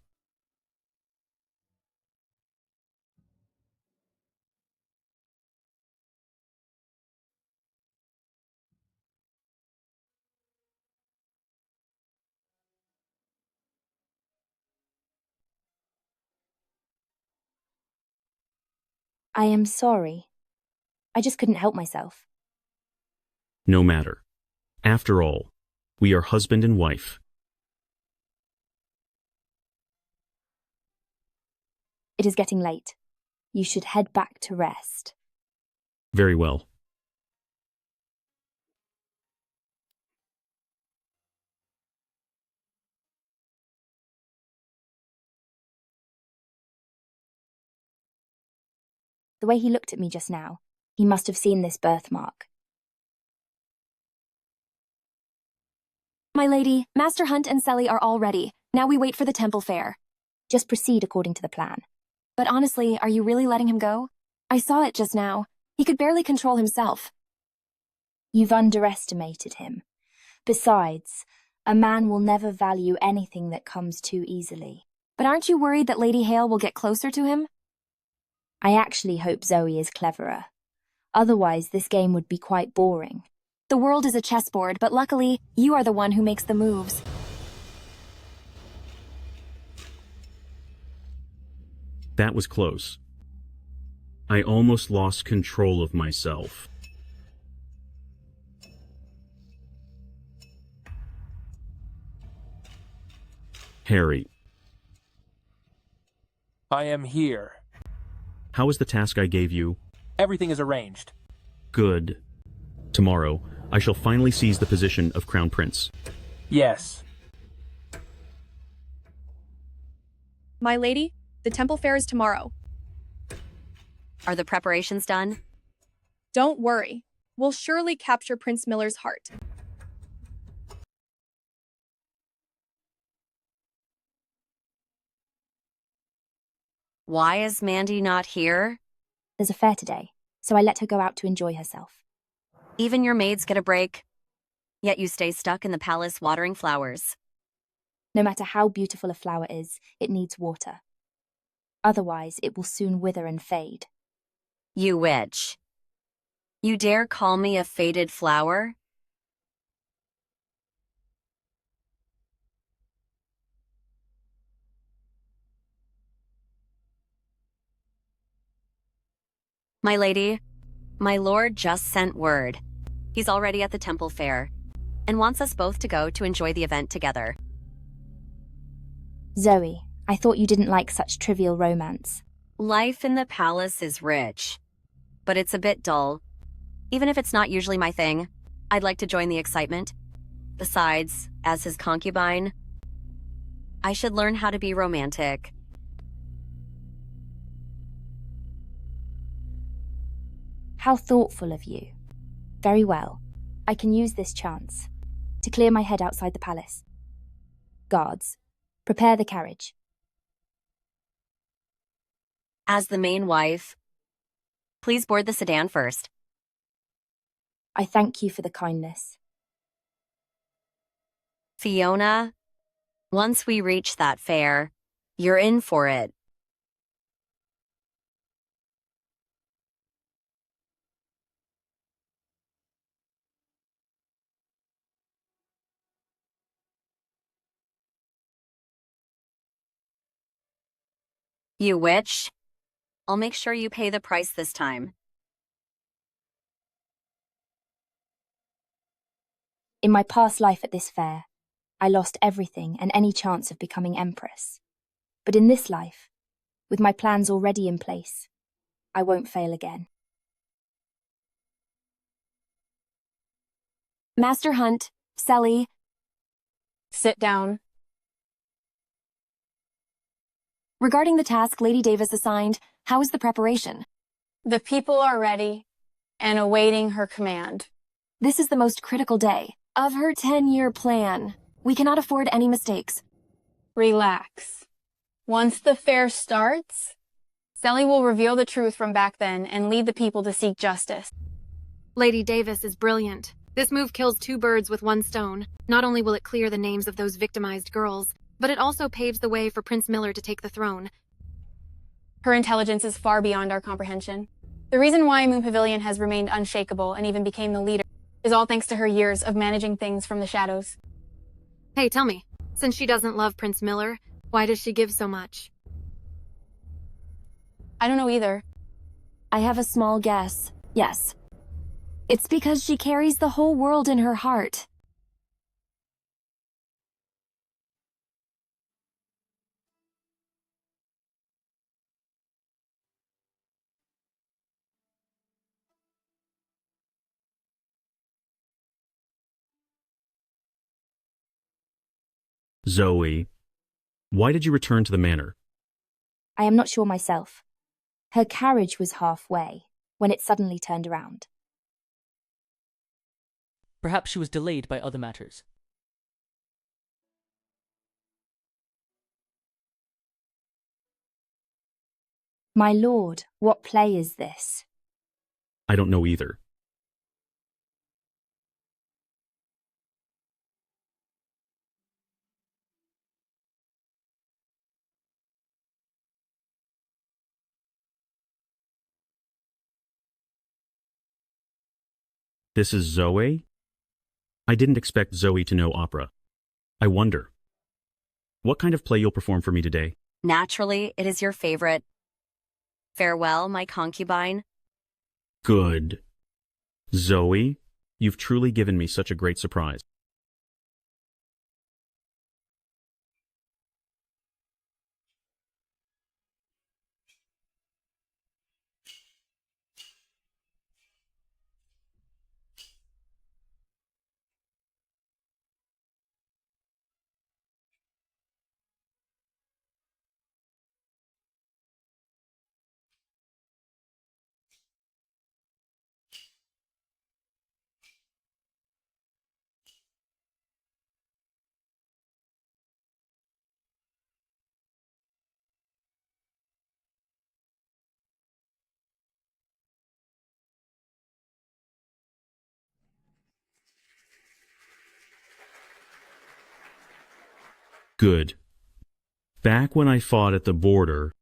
I am sorry. I just couldn't help myself. No matter. After all, we are husband and wife. It is getting late. You should head back to rest. Very well. The way he looked at me just now, he must have seen this birthmark. My lady, Master Hunt and Selly are all ready. Now we wait for the temple fair. Just proceed according to the plan. But honestly, are you really letting him go? I saw it just now. He could barely control himself. You've underestimated him. Besides, a man will never value anything that comes too easily. But aren't you worried that Lady Hale will get closer to him? I actually hope Zoe is cleverer. Otherwise, this game would be quite boring. The world is a chessboard, but luckily, you are the one who makes the moves. That was close. I almost lost control of myself. Harry. I am here. How is the task I gave you? Everything is arranged. Good. Tomorrow, I shall finally seize the position of Crown Prince. Yes. My lady, the temple fair is tomorrow. Are the preparations done? Don't worry. We'll surely capture Prince Miller's heart. Why is Mandy not here? There's a fair today, so I let her go out to enjoy herself. Even your maids get a break. Yet you stay stuck in the palace watering flowers. No matter how beautiful a flower is, it needs water. Otherwise, it will soon wither and fade. You witch. You dare call me a faded flower? My lady, my lord just sent word. He's already at the temple fair and wants us both to go to enjoy the event together. Zoe, I thought you didn't like such trivial romance. Life in the palace is rich, but it's a bit dull. Even if it's not usually my thing, I'd like to join the excitement. Besides, as his concubine, I should learn how to be romantic. How thoughtful of you. Very well. I can use this chance to clear my head outside the palace. Guards, prepare the carriage. As the main wife, please board the sedan first. I thank you for the kindness. Fiona, once we reach that fair, you're in for it. You witch. I'll make sure you pay the price this time. In my past life at this fair, I lost everything and any chance of becoming empress. But in this life, with my plans already in place, I won't fail again. Master Hunt, Selly. Sit down. Regarding the task Lady Davis assigned, how is the preparation? The people are ready and awaiting her command. This is the most critical day of her 10-year plan. We cannot afford any mistakes. Relax. Once the fair starts, Selly will reveal the truth from back then and lead the people to seek justice. Lady Davis is brilliant. This move kills two birds with one stone. Not only will it clear the names of those victimized girls, but it also paves the way for Prince Miller to take the throne. Her intelligence is far beyond our comprehension. The reason why Moon Pavilion has remained unshakable and even became the leader is all thanks to her years of managing things from the shadows. Hey, tell me, since she doesn't love Prince Miller, why does she give so much? I don't know either. I have a small guess. Yes. It's because she carries the whole world in her heart. Zoe, why did you return to the manor? I am not sure myself. Her carriage was halfway when it suddenly turned around. Perhaps she was delayed by other matters. My lord, what play is this? I don't know either. This is Zoe? I didn't expect Zoe to know opera. I wonder, what kind of play you'll perform for me today? Naturally, it is your favorite. Farewell, my concubine. Good. Zoe, you've truly given me such a great surprise. Good. Back when I fought at the border,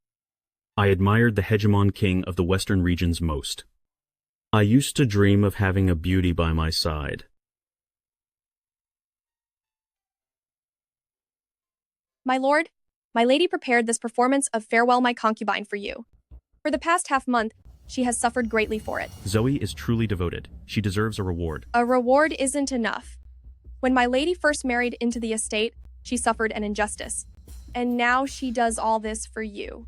I admired the hegemon king of the western regions most. I used to dream of having a beauty by my side. My lord, my lady prepared this performance of Farewell My Concubine for you. For the past half-month, she has suffered greatly for it. Zoe is truly devoted. She deserves a reward. A reward isn't enough. When my lady first married into the estate, she suffered an injustice. And now she does all this for you.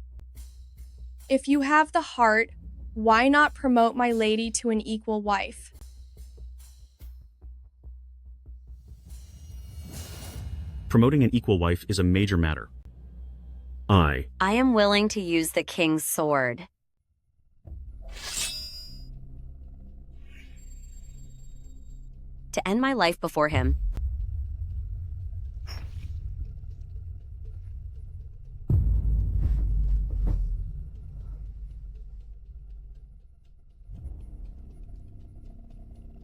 If you have the heart, why not promote my lady to an equal wife? Promoting an equal wife is a major matter. I am willing to use the king's sword. To end my life before him.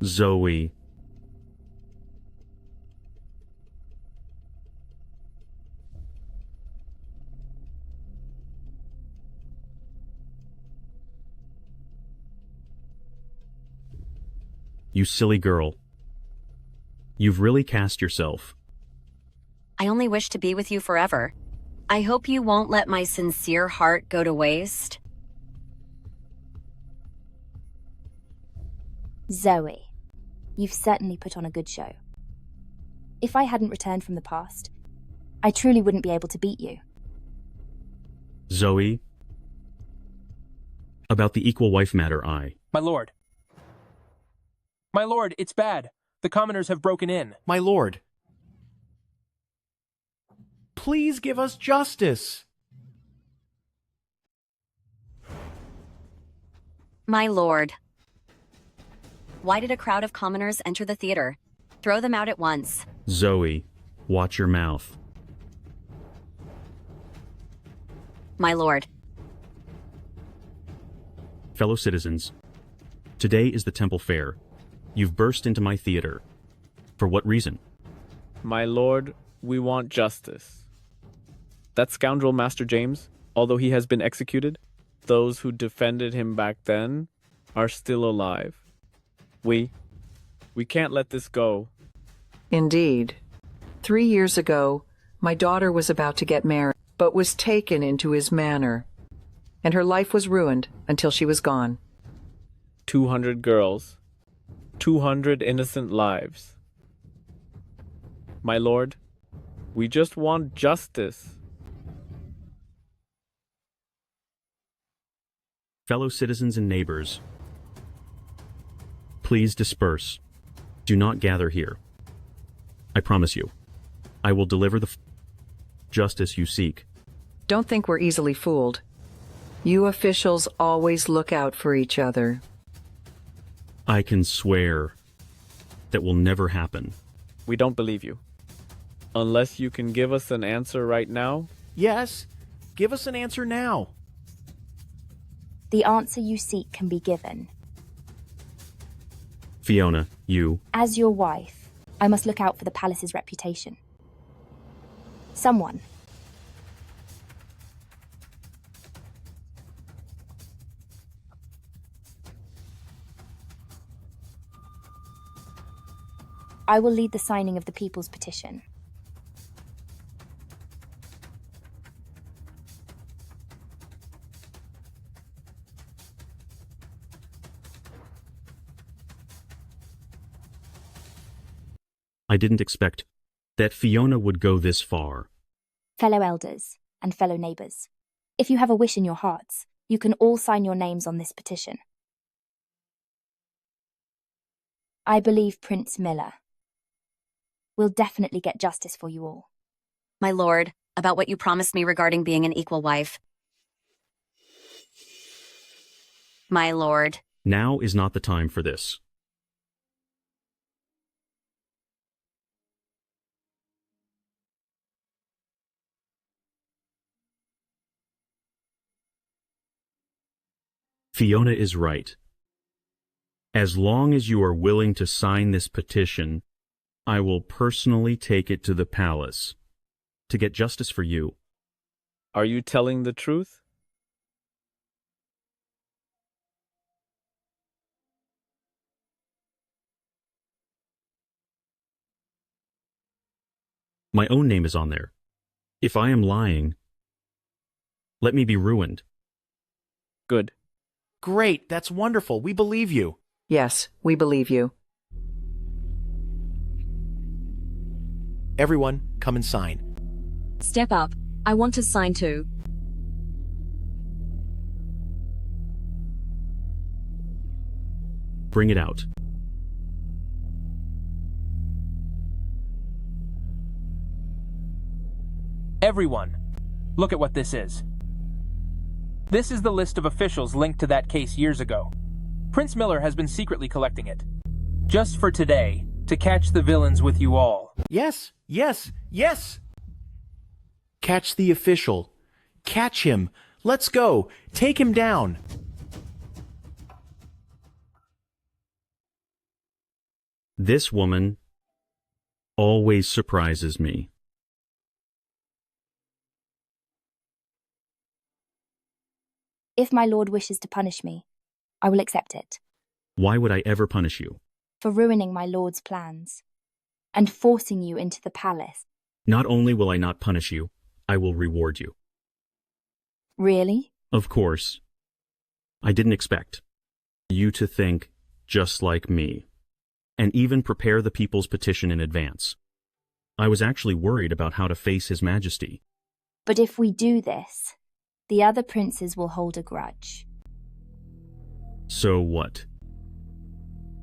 Zoe. You silly girl. You've really cast yourself. I only wish to be with you forever. I hope you won't let my sincere heart go to waste. Zoe, you've certainly put on a good show. If I hadn't returned from the past, I truly wouldn't be able to beat you. Zoe. About the equal wife matter, My lord. My lord, it's bad. The commoners have broken in. My lord. Please give us justice. My lord. Why did a crowd of commoners enter the theater? Throw them out at once. Zoe, watch your mouth. My lord. Fellow citizens, today is the temple fair. You've burst into my theater. For what reason? My lord, we want justice. That scoundrel Master James, although he has been executed, those who defended him back then are still alive. We can't let this go. Indeed. 3 years ago, my daughter was about to get married, but was taken into his manor, and her life was ruined until she was gone. 200 girls. 200 innocent lives. My lord, we just want justice. Fellow citizens and neighbors, please disperse. Do not gather here. I promise you, I will deliver the justice you seek. Don't think we're easily fooled. You officials always look out for each other. I can swear that will never happen. We don't believe you. Unless you can give us an answer right now? Yes, give us an answer now. The answer you seek can be given. Fiona, you. As your wife, I must look out for the palace's reputation. Someone. I will lead the signing of the people's petition. I didn't expect that Fiona would go this far. Fellow elders and fellow neighbours, if you have a wish in your hearts, you can all sign your names on this petition. I believe Prince Miller will definitely get justice for you all. My lord, about what you promised me regarding being an equal wife. My lord. Now is not the time for this. Fiona is right. As long as you are willing to sign this petition, I will personally take it to the palace to get justice for you. Are you telling the truth? My own name is on there. If I am lying, let me be ruined. Good. Great, that's wonderful. We believe you. Yes, we believe you. Everyone, come and sign. Step up. I want to sign too. Bring it out. Everyone, look at what this is. This is the list of officials linked to that case years ago. Prince Miller has been secretly collecting it. Just for today, to catch the villains with you all. Yes, yes, yes! Catch the official. Catch him. Let's go. Take him down. This woman always surprises me. If my lord wishes to punish me, I will accept it. Why would I ever punish you? For ruining my lord's plans and forcing you into the palace. Not only will I not punish you, I will reward you. Really? Of course. I didn't expect you to think just like me, and even prepare the people's petition in advance. I was actually worried about how to face His Majesty. But if we do this, the other princes will hold a grudge. So what?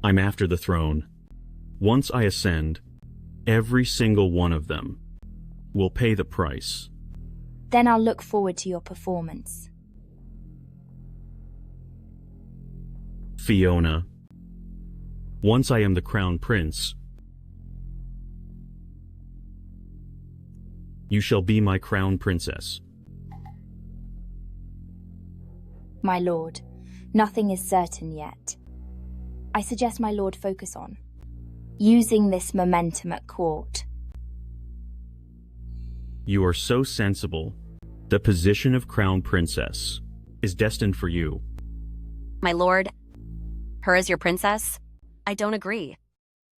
I'm after the throne. Once I ascend, every single one of them will pay the price. Then I'll look forward to your performance. Fiona, once I am the crown prince, you shall be my crown princess. My lord, nothing is certain yet. I suggest my lord focus on using this momentum at court. You are so sensible. The position of crown princess is destined for you. My lord, her as your princess? I don't agree.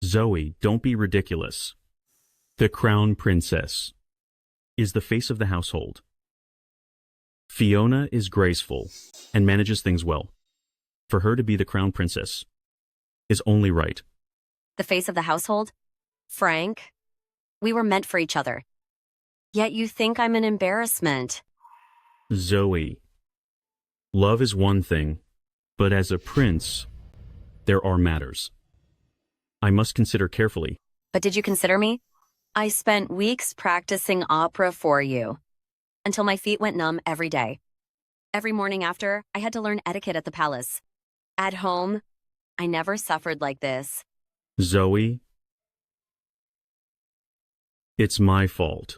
Zoe, don't be ridiculous. The crown princess is the face of the household. Fiona is graceful and manages things well. For her to be the crown princess is only right. The face of the household? Frank, we were meant for each other. Yet you think I'm an embarrassment. Zoe, love is one thing, but as a prince, there are matters I must consider carefully. But did you consider me? I spent weeks practicing opera for you, until my feet went numb every day. Every morning after, I had to learn etiquette at the palace. At home, I never suffered like this. Zoe, it's my fault.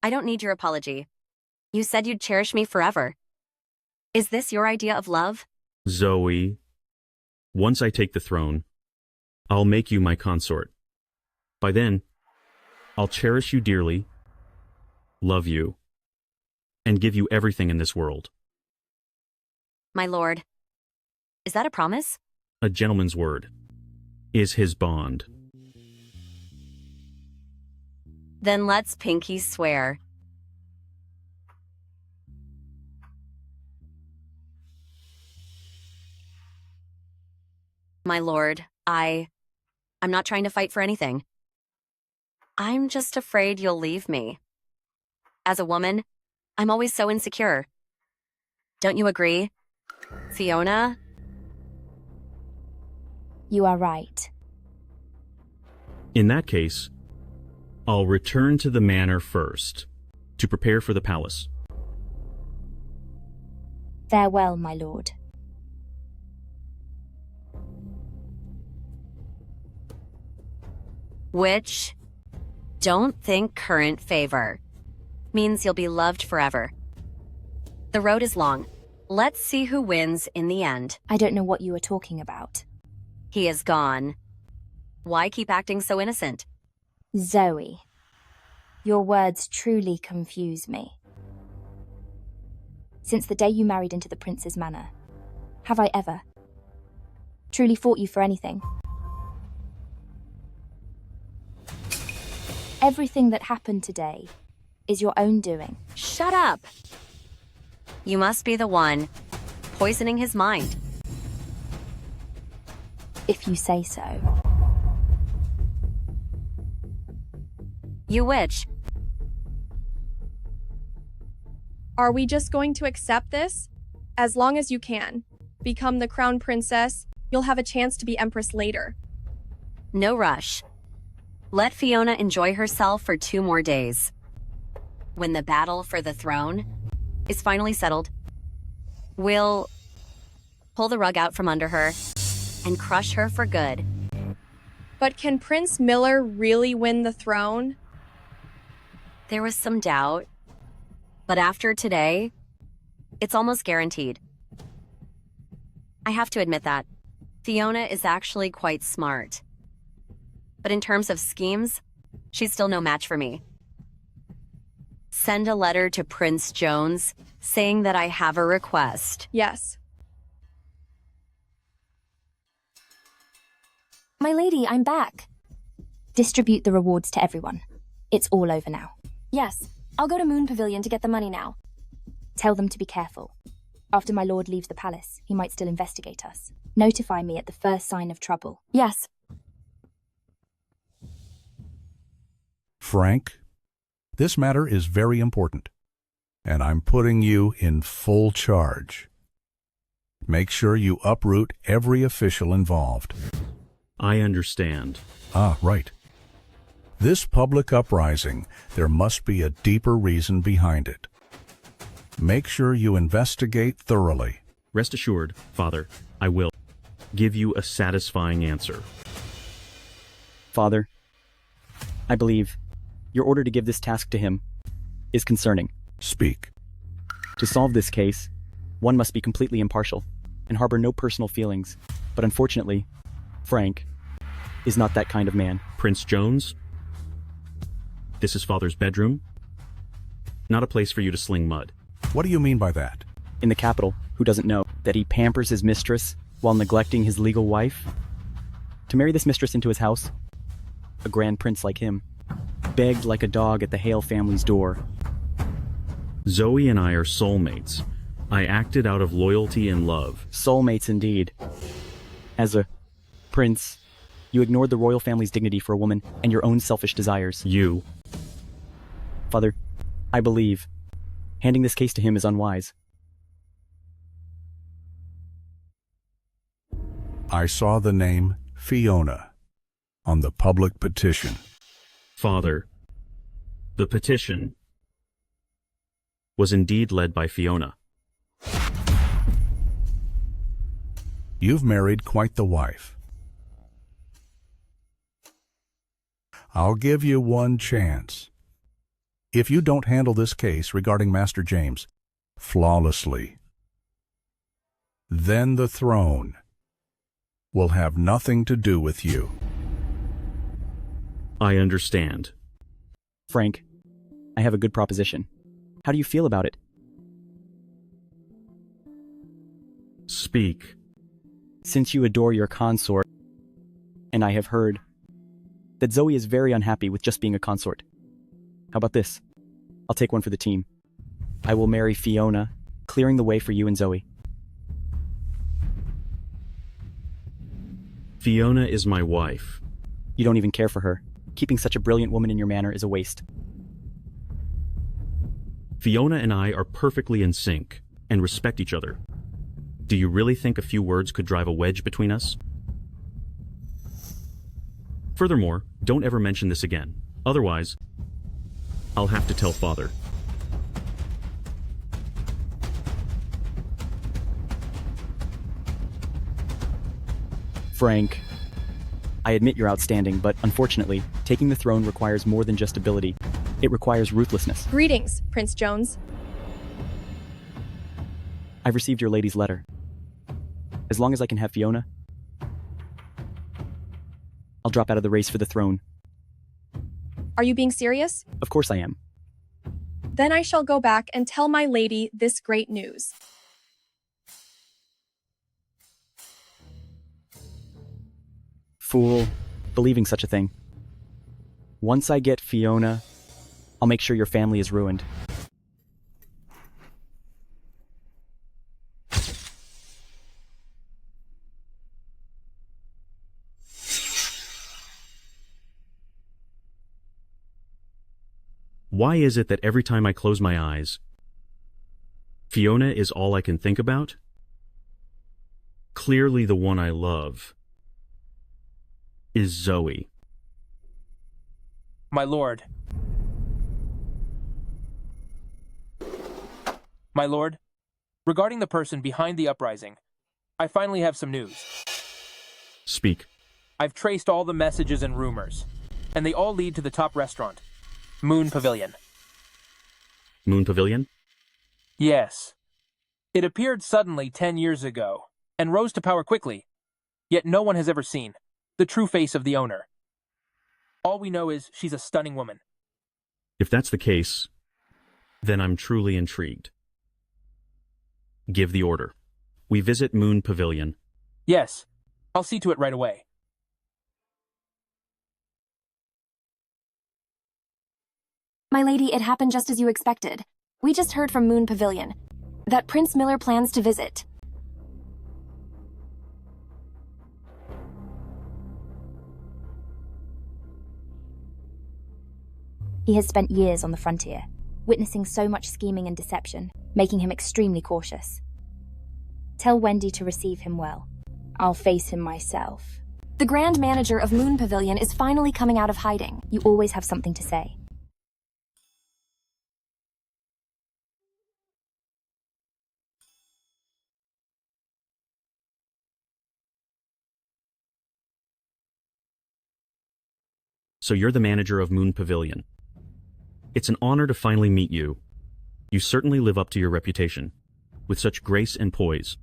I don't need your apology. You said you'd cherish me forever. Is this your idea of love? Zoe, once I take the throne, I'll make you my consort. By then, I'll cherish you dearly, love you, and give you everything in this world. My lord, is that a promise? A gentleman's word is his bond. Then let's pinky swear. My lord, I'm not trying to fight for anything. I'm just afraid you'll leave me. As a woman, I'm always so insecure. Don't you agree, Fiona? You are right. In that case, I'll return to the manor first, to prepare for the palace. Farewell, my lord. Which, don't think current favor, means you'll be loved forever. The road is long. Let's see who wins in the end. I don't know what you are talking about. He is gone. Why keep acting so innocent? Zoe, your words truly confuse me. Since the day you married into the prince's manor, have I ever truly fought you for anything? Everything that happened today is your own doing. Shut up! You must be the one poisoning his mind. If you say so. You witch. Are we just going to accept this? As long as you can. Become the crown princess, you'll have a chance to be empress later. No rush. Let Fiona enjoy herself for 2 more days. When the battle for the throne is finally settled, we'll pull the rug out from under her and crush her for good. But can Prince Miller really win the throne? There was some doubt, but after today, it's almost guaranteed. I have to admit that Fiona is actually quite smart. But in terms of schemes, she's still no match for me. Send a letter to Prince Jones saying that I have a request. Yes. My lady, I'm back. Distribute the rewards to everyone. It's all over now. Yes, I'll go to Moon Pavilion to get the money now. Tell them to be careful. After my lord leaves the palace, he might still investigate us. Notify me at the first sign of trouble. Yes. Frank, this matter is very important, and I'm putting you in full charge. Make sure you uproot every official involved. I understand. Ah, right. This public uprising, there must be a deeper reason behind it. Make sure you investigate thoroughly. Rest assured, Father, I will give you a satisfying answer. Father, I believe your order to give this task to him is concerning. Speak. To solve this case, one must be completely impartial and harbor no personal feelings. But unfortunately, Frank is not that kind of man. Prince Jones, this is Father's bedroom, not a place for you to sling mud. What do you mean by that? In the capital, who doesn't know that he pampers his mistress while neglecting his legal wife? To marry this mistress into his house, a grand prince like him begged like a dog at the Hale family's door. Zoe and I are soulmates. I acted out of loyalty and love. Soulmates indeed. As a prince, you ignored the royal family's dignity for a woman and your own selfish desires. You. Father, I believe handing this case to him is unwise. I saw the name Fiona on the public petition. Father, The petition was indeed led by Fiona. You've married quite the wife. I'll give you one chance. If you don't handle this case regarding Master James flawlessly, then the throne will have nothing to do with you. I understand. Frank, I have a good proposition. How do you feel about it? Speak. Since you adore your consort, and I have heard that Zoe is very unhappy with just being a consort. How about this? I'll take one for the team. I will marry Fiona, clearing the way for you and Zoe. Fiona is my wife. You don't even care for her. Keeping such a brilliant woman in your manor is a waste. Fiona and I are perfectly in sync and respect each other. Do you really think a few words could drive a wedge between us? Furthermore, don't ever mention this again. Otherwise, I'll have to tell Father. Frank, I admit you're outstanding, but unfortunately, taking the throne requires more than just ability. It requires ruthlessness. Greetings, Prince Jones. I've received your lady's letter. As long as I can have Fiona, I'll drop out of the race for the throne. Are you being serious? Of course I am. Then I shall go back and tell my lady this great news. Fool, believing such a thing. Once I get Fiona, I'll make sure your family is ruined. Why is it that every time I close my eyes, Fiona is all I can think about? Clearly the one I love is Zoe. My lord. My lord, regarding the person behind the uprising, I finally have some news. Speak. I've traced all the messages and rumors, and they all lead to the top restaurant, Moon Pavilion. Moon Pavilion? Yes. It appeared suddenly 10 years ago, and rose to power quickly, yet no one has ever seen the true face of the owner. All we know is she's a stunning woman. If that's the case, then I'm truly intrigued. Give the order. We visit Moon Pavilion. Yes, I'll see to it right away. My lady, it happened just as you expected. We just heard from Moon Pavilion that Prince Miller plans to visit. He has spent years on the frontier, witnessing so much scheming and deception, making him extremely cautious. Tell Wendy to receive him well. I'll face him myself. The Grand Manager of Moon Pavilion is finally coming out of hiding. You always have something to say. So you're the manager of Moon Pavilion. It's an honor to finally meet you. You certainly live up to your reputation, with such grace and poise.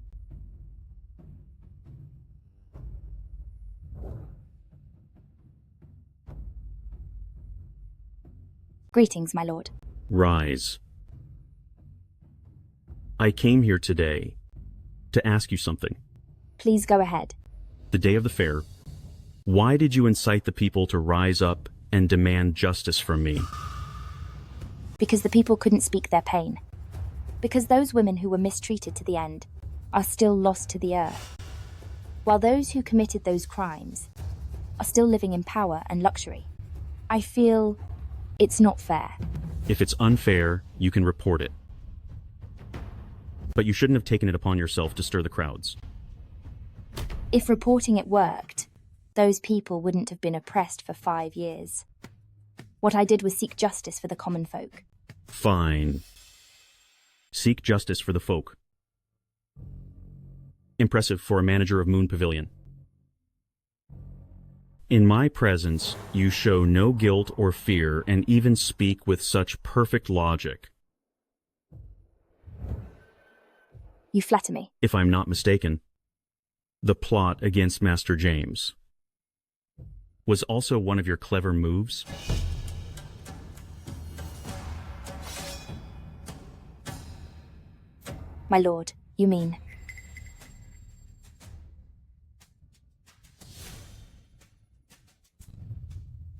Greetings, my lord. Rise. I came here today to ask you something. Please go ahead. The day of the fair, why did you incite the people to rise up and demand justice from me? Because the people couldn't speak their pain. Because those women who were mistreated to the end are still lost to the earth. While those who committed those crimes are still living in power and luxury. I feel it's not fair. If it's unfair, you can report it. But you shouldn't have taken it upon yourself to stir the crowds. If reporting it worked, those people wouldn't have been oppressed for 5 years. What I did was seek justice for the common folk. Fine. Seek justice for the folk. Impressive for a manager of Moon Pavilion. In my presence, you show no guilt or fear and even speak with such perfect logic. You flatter me. If I'm not mistaken, the plot against Master James was also one of your clever moves. My lord, you mean...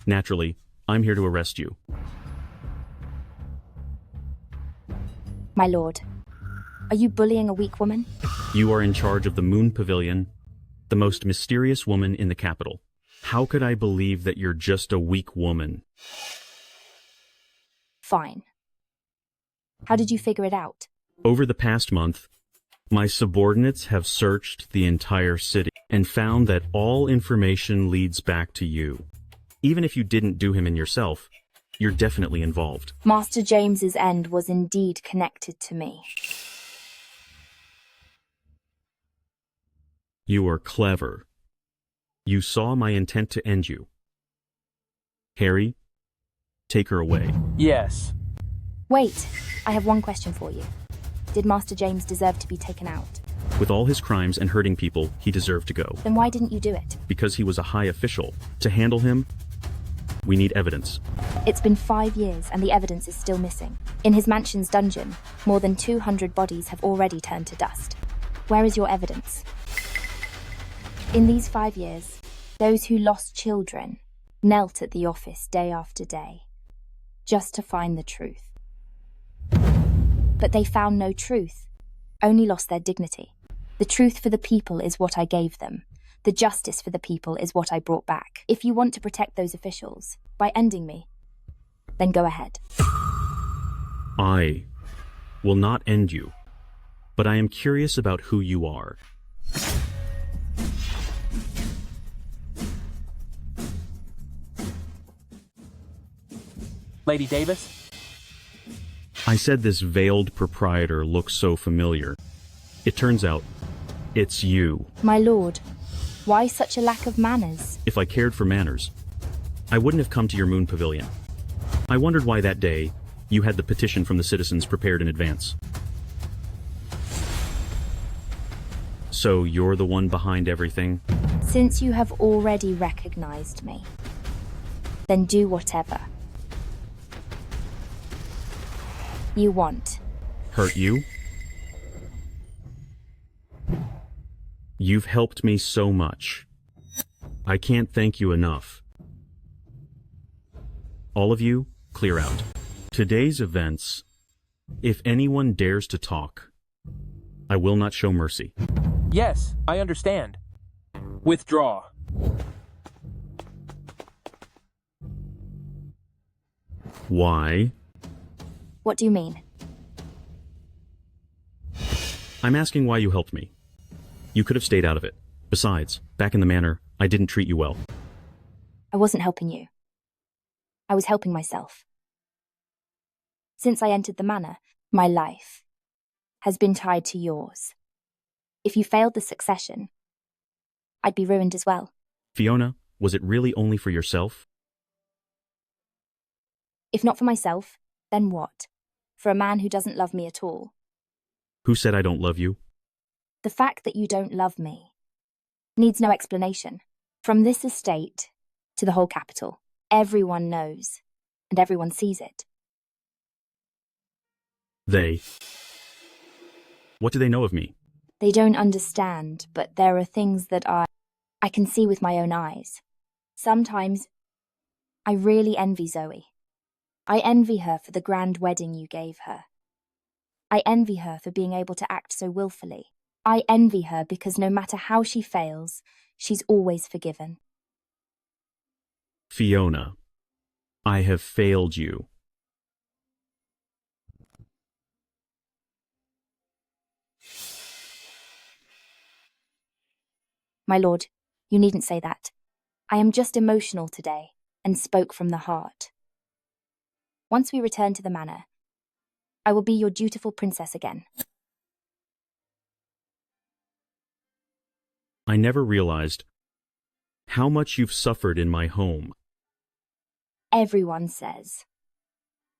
Naturally, I'm here to arrest you. My lord, are you bullying a weak woman? You are in charge of the Moon Pavilion, the most mysterious woman in the capital. How could I believe that you're just a weak woman? Fine. How did you figure it out? Over the past month, my subordinates have searched the entire city and found that all information leads back to you. Even if you didn't do him in yourself, you're definitely involved. Master James's end was indeed connected to me. You are clever. You saw my intent to end you. Harry, take her away. Yes. Wait, I have one question for you. Did Master James deserve to be taken out? With all his crimes and hurting people, he deserved to go. Then why didn't you do it? Because he was a high official. To handle him, we need evidence. It's been 5 years and the evidence is still missing. In his mansion's dungeon, more than 200 bodies have already turned to dust. Where is your evidence? In these 5 years, those who lost children knelt at the office day after day, just to find the truth. But they found no truth, only lost their dignity. The truth for the people is what I gave them. The justice for the people is what I brought back. If you want to protect those officials by ending me, then go ahead. I will not end you, but I am curious about who you are. Lady Davis? I said this veiled proprietor looks so familiar. It turns out, it's you. My lord, why such a lack of manners? If I cared for manners, I wouldn't have come to your Moon Pavilion. I wondered why that day you had the petition from the citizens prepared in advance. So you're the one behind everything? Since you have already recognized me, then do whatever you want. Hurt you? You've helped me so much. I can't thank you enough. All of you, clear out. Today's events, if anyone dares to talk, I will not show mercy. Yes, I understand. Withdraw. Why? What do you mean? I'm asking why you helped me. You could have stayed out of it. Besides, back in the manor, I didn't treat you well. I wasn't helping you. I was helping myself. Since I entered the manor, my life has been tied to yours. If you failed the succession, I'd be ruined as well. Fiona, was it really only for yourself? If not for myself, then what? For a man who doesn't love me at all. Who said I don't love you? The fact that you don't love me needs no explanation. From this estate to the whole capital, everyone knows, and everyone sees it. They. What do they know of me? They don't understand, but there are things that I can see with my own eyes. Sometimes I really envy Zoe. I envy her for the grand wedding you gave her. I envy her for being able to act so willfully. I envy her because no matter how she fails, she's always forgiven. Fiona, I have failed you. My lord, you needn't say that. I am just emotional today and spoke from the heart. Once we return to the manor, I will be your dutiful princess again. I never realized how much you've suffered in my home. Everyone says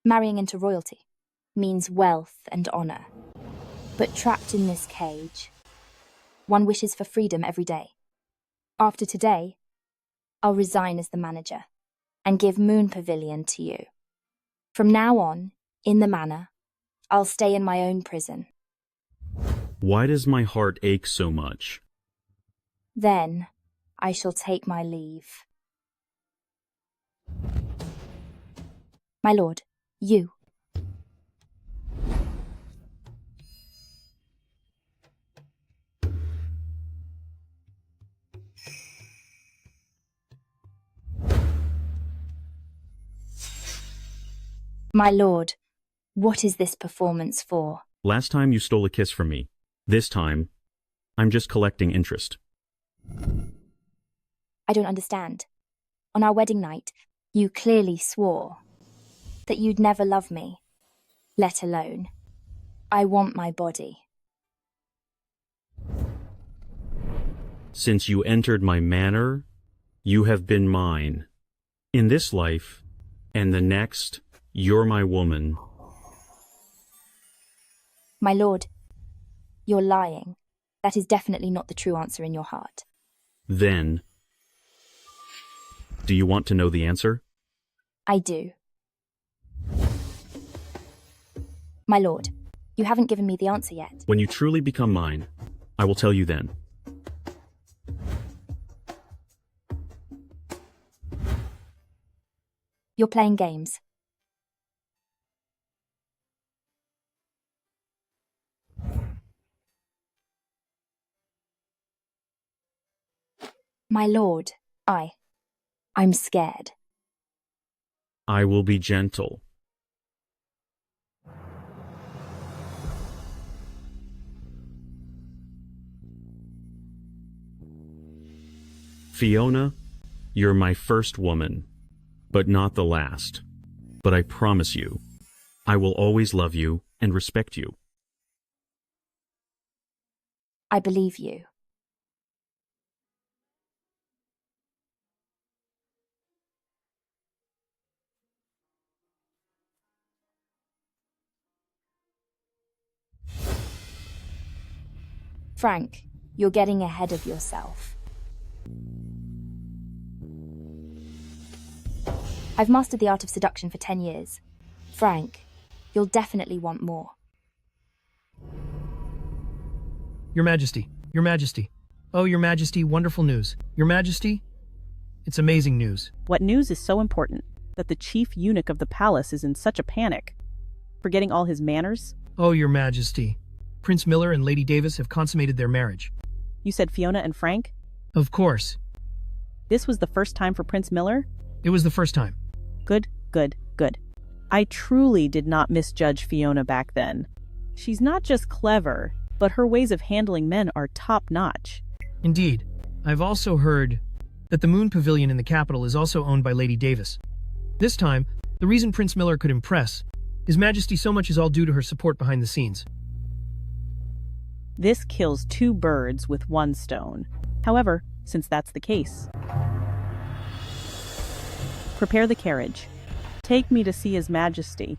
marrying into royalty means wealth and honor. But trapped in this cage, one wishes for freedom every day. After today, I'll resign as the manager and give Moon Pavilion to you. From now on, in the manor, I'll stay in my own prison. Why does my heart ache so much? Then I shall take my leave. My lord, you. My lord, what is this performance for? Last time you stole a kiss from me. This time, I'm just collecting interest. I don't understand. On our wedding night, you clearly swore that you'd never love me, let alone, I want my body. Since you entered my manor, you have been mine. In this life, and the next, you're my woman. My lord, you're lying. That is definitely not the true answer in your heart. Then, do you want to know the answer? I do. My lord, you haven't given me the answer yet. When you truly become mine, I will tell you then. You're playing games. My lord, I'm scared. I will be gentle. Fiona, you're my first woman, but not the last. But I promise you, I will always love you and respect you. I believe you. Frank, you're getting ahead of yourself. I've mastered the art of seduction for 10 years. Frank, you'll definitely want more. Your Majesty, Your Majesty. Oh, Your Majesty, wonderful news. Your Majesty, it's amazing news. What news is so important that the chief eunuch of the palace is in such a panic? Forgetting all his manners? Oh, Your Majesty. Prince Miller and Lady Davis have consummated their marriage. You said Fiona and Frank? Of course. This was the first time for Prince Miller? It was the first time. Good, good, good. I truly did not misjudge Fiona back then. She's not just clever, but her ways of handling men are top-notch. Indeed. I've also heard that the Moon Pavilion in the capital is also owned by Lady Davis. This time, the reason Prince Miller could impress His Majesty so much is all due to her support behind the scenes. This kills two birds with one stone. However, since that's the case, prepare the carriage. Take me to see His Majesty.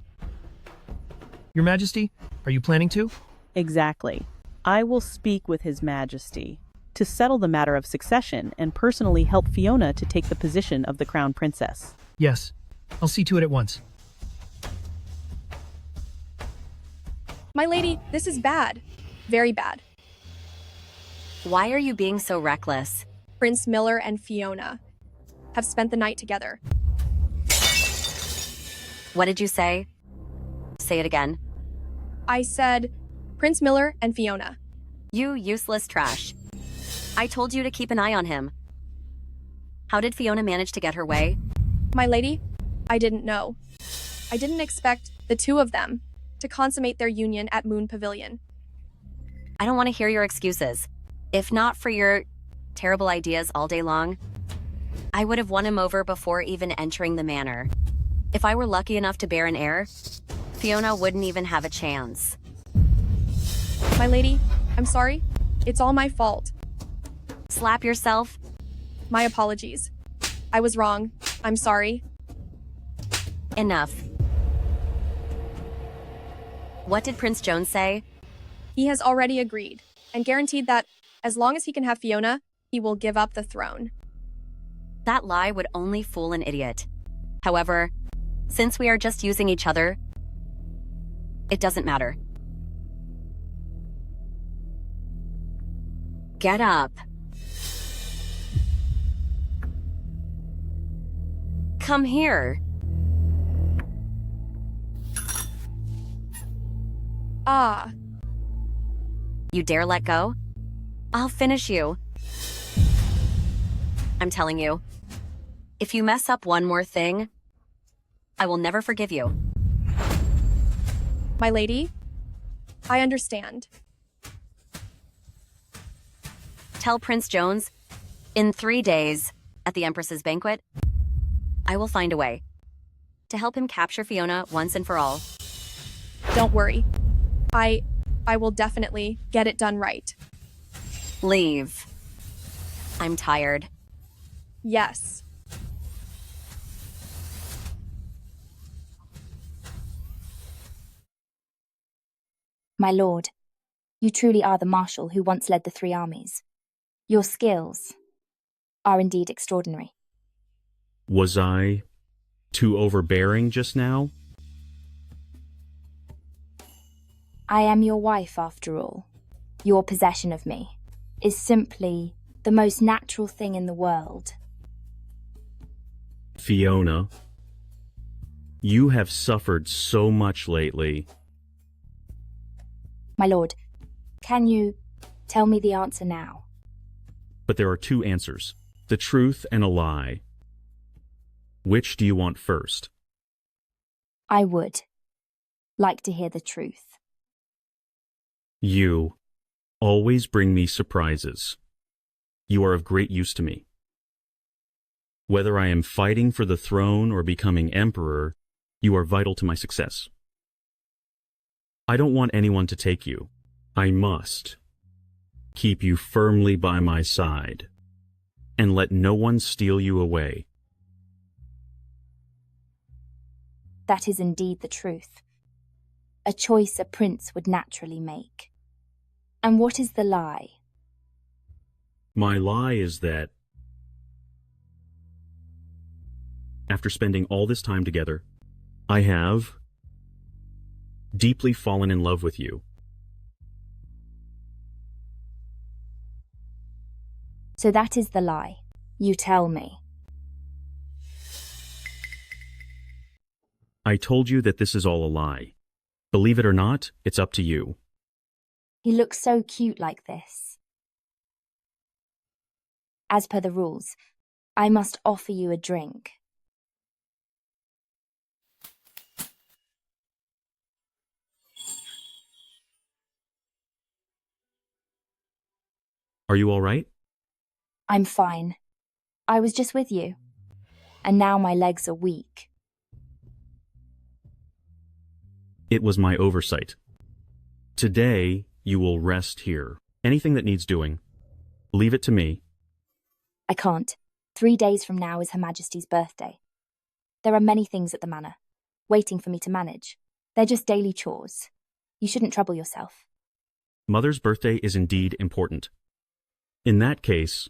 Your Majesty, are you planning to? Exactly. I will speak with His Majesty to settle the matter of succession and personally help Fiona to take the position of the crown princess. Yes, I'll see to it at once. My lady, this is bad. Very bad. Why are you being so reckless? Prince Miller and Fiona have spent the night together. What did you say? Say it again. I said, Prince Miller and Fiona. You useless trash. I told you to keep an eye on him. How did Fiona manage to get her way? My lady, I didn't know. I didn't expect the two of them to consummate their union at Moon Pavilion. I don't want to hear your excuses. If not for your terrible ideas all day long, I would have won him over before even entering the manor. If I were lucky enough to bear an heir, Fiona wouldn't even have a chance. My lady, I'm sorry. It's all my fault. Slap yourself? My apologies. I was wrong. I'm sorry. Enough. What did Prince Jones say? He has already agreed and guaranteed that as long as he can have Fiona, he will give up the throne. That lie would only fool an idiot. However, since we are just using each other, it doesn't matter. Get up. Come here. Ah. You dare let go? I'll finish you. I'm telling you, if you mess up one more thing, I will never forgive you. My lady, I understand. Tell Prince Jones, in 3 days, at the Empress's banquet, I will find a way to help him capture Fiona once and for all. Don't worry. I will definitely get it done right. Leave. I'm tired. Yes. My lord, you truly are the marshal who once led the 3 armies. Your skills are indeed extraordinary. Was I too overbearing just now? I am your wife, after all. Your possession of me is simply the most natural thing in the world. Fiona, you have suffered so much lately. My lord, can you tell me the answer now? But there are 2 answers, the truth and a lie. Which do you want first? I would like to hear the truth. You always bring me surprises. You are of great use to me. Whether I am fighting for the throne or becoming emperor, you are vital to my success. I don't want anyone to take you. I must keep you firmly by my side and let no one steal you away. That is indeed the truth. A choice a prince would naturally make. And what is the lie? My lie is that after spending all this time together, I have deeply fallen in love with you. So that is the lie. You tell me. I told you that this is all a lie. Believe it or not, it's up to you. He looks so cute like this. As per the rules, I must offer you a drink. Are you all right? I'm fine. I was just with you. And now my legs are weak. It was my oversight. Today, you will rest here. Anything that needs doing, leave it to me. I can't. 3 days from now is Her Majesty's birthday. There are many things at the manor, waiting for me to manage. They're just daily chores. You shouldn't trouble yourself. Mother's birthday is indeed important. In that case,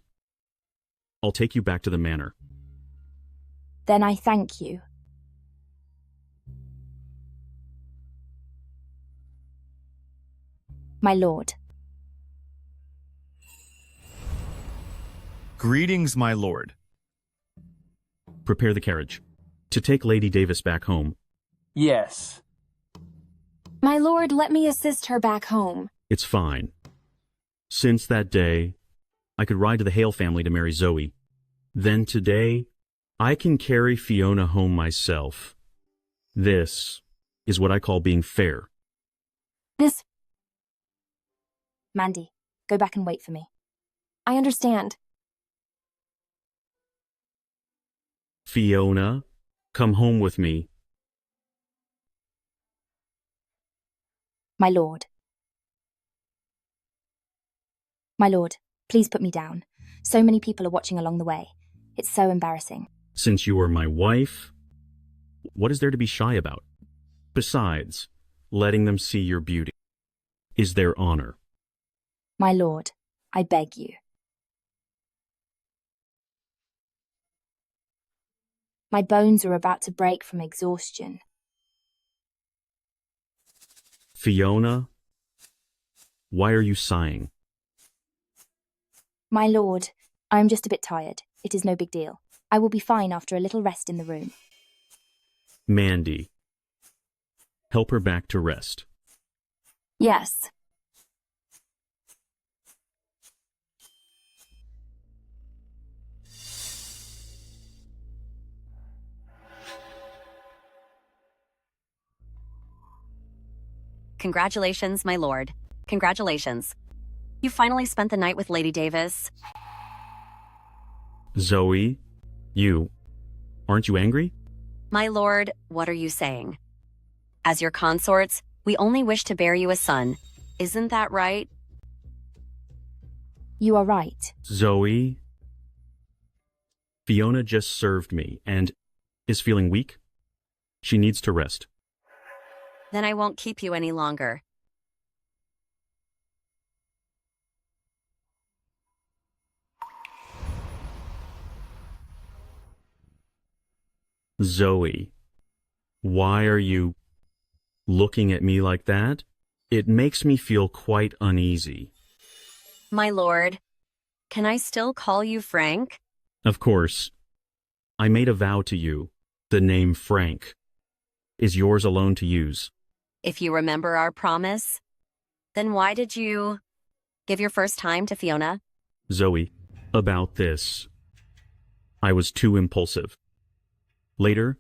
I'll take you back to the manor. Then I thank you. My lord. Greetings, my lord. Prepare the carriage to take Lady Davis back home. Yes. My lord, let me assist her back home. It's fine. Since that day, I could ride to the Hale family to marry Zoe. Then today, I can carry Fiona home myself. This is what I call being fair. This... Mandy, go back and wait for me. I understand. Fiona, come home with me. My lord. My lord, please put me down. So many people are watching along the way. It's so embarrassing. Since you are my wife, what is there to be shy about? Besides, letting them see your beauty is their honor. My lord, I beg you. My bones are about to break from exhaustion. Fiona, why are you sighing? My lord, I am just a bit tired. It is no big deal. I will be fine after a little rest in the room. Mandy, help her back to rest. Yes. Congratulations, my lord. Congratulations. You finally spent the night with Lady Davis. Zoe, aren't you angry? My lord, what are you saying? As your consorts, we only wish to bear you a son. Isn't that right? You are right. Zoe, Fiona just served me and is feeling weak. She needs to rest. Then I won't keep you any longer. Zoe, why are you looking at me like that? It makes me feel quite uneasy. My lord, can I still call you Frank? Of course. I made a vow to you. The name Frank is yours alone to use. If you remember our promise, then why did you give your first time to Fiona? Zoe, about this. I was too impulsive. Later,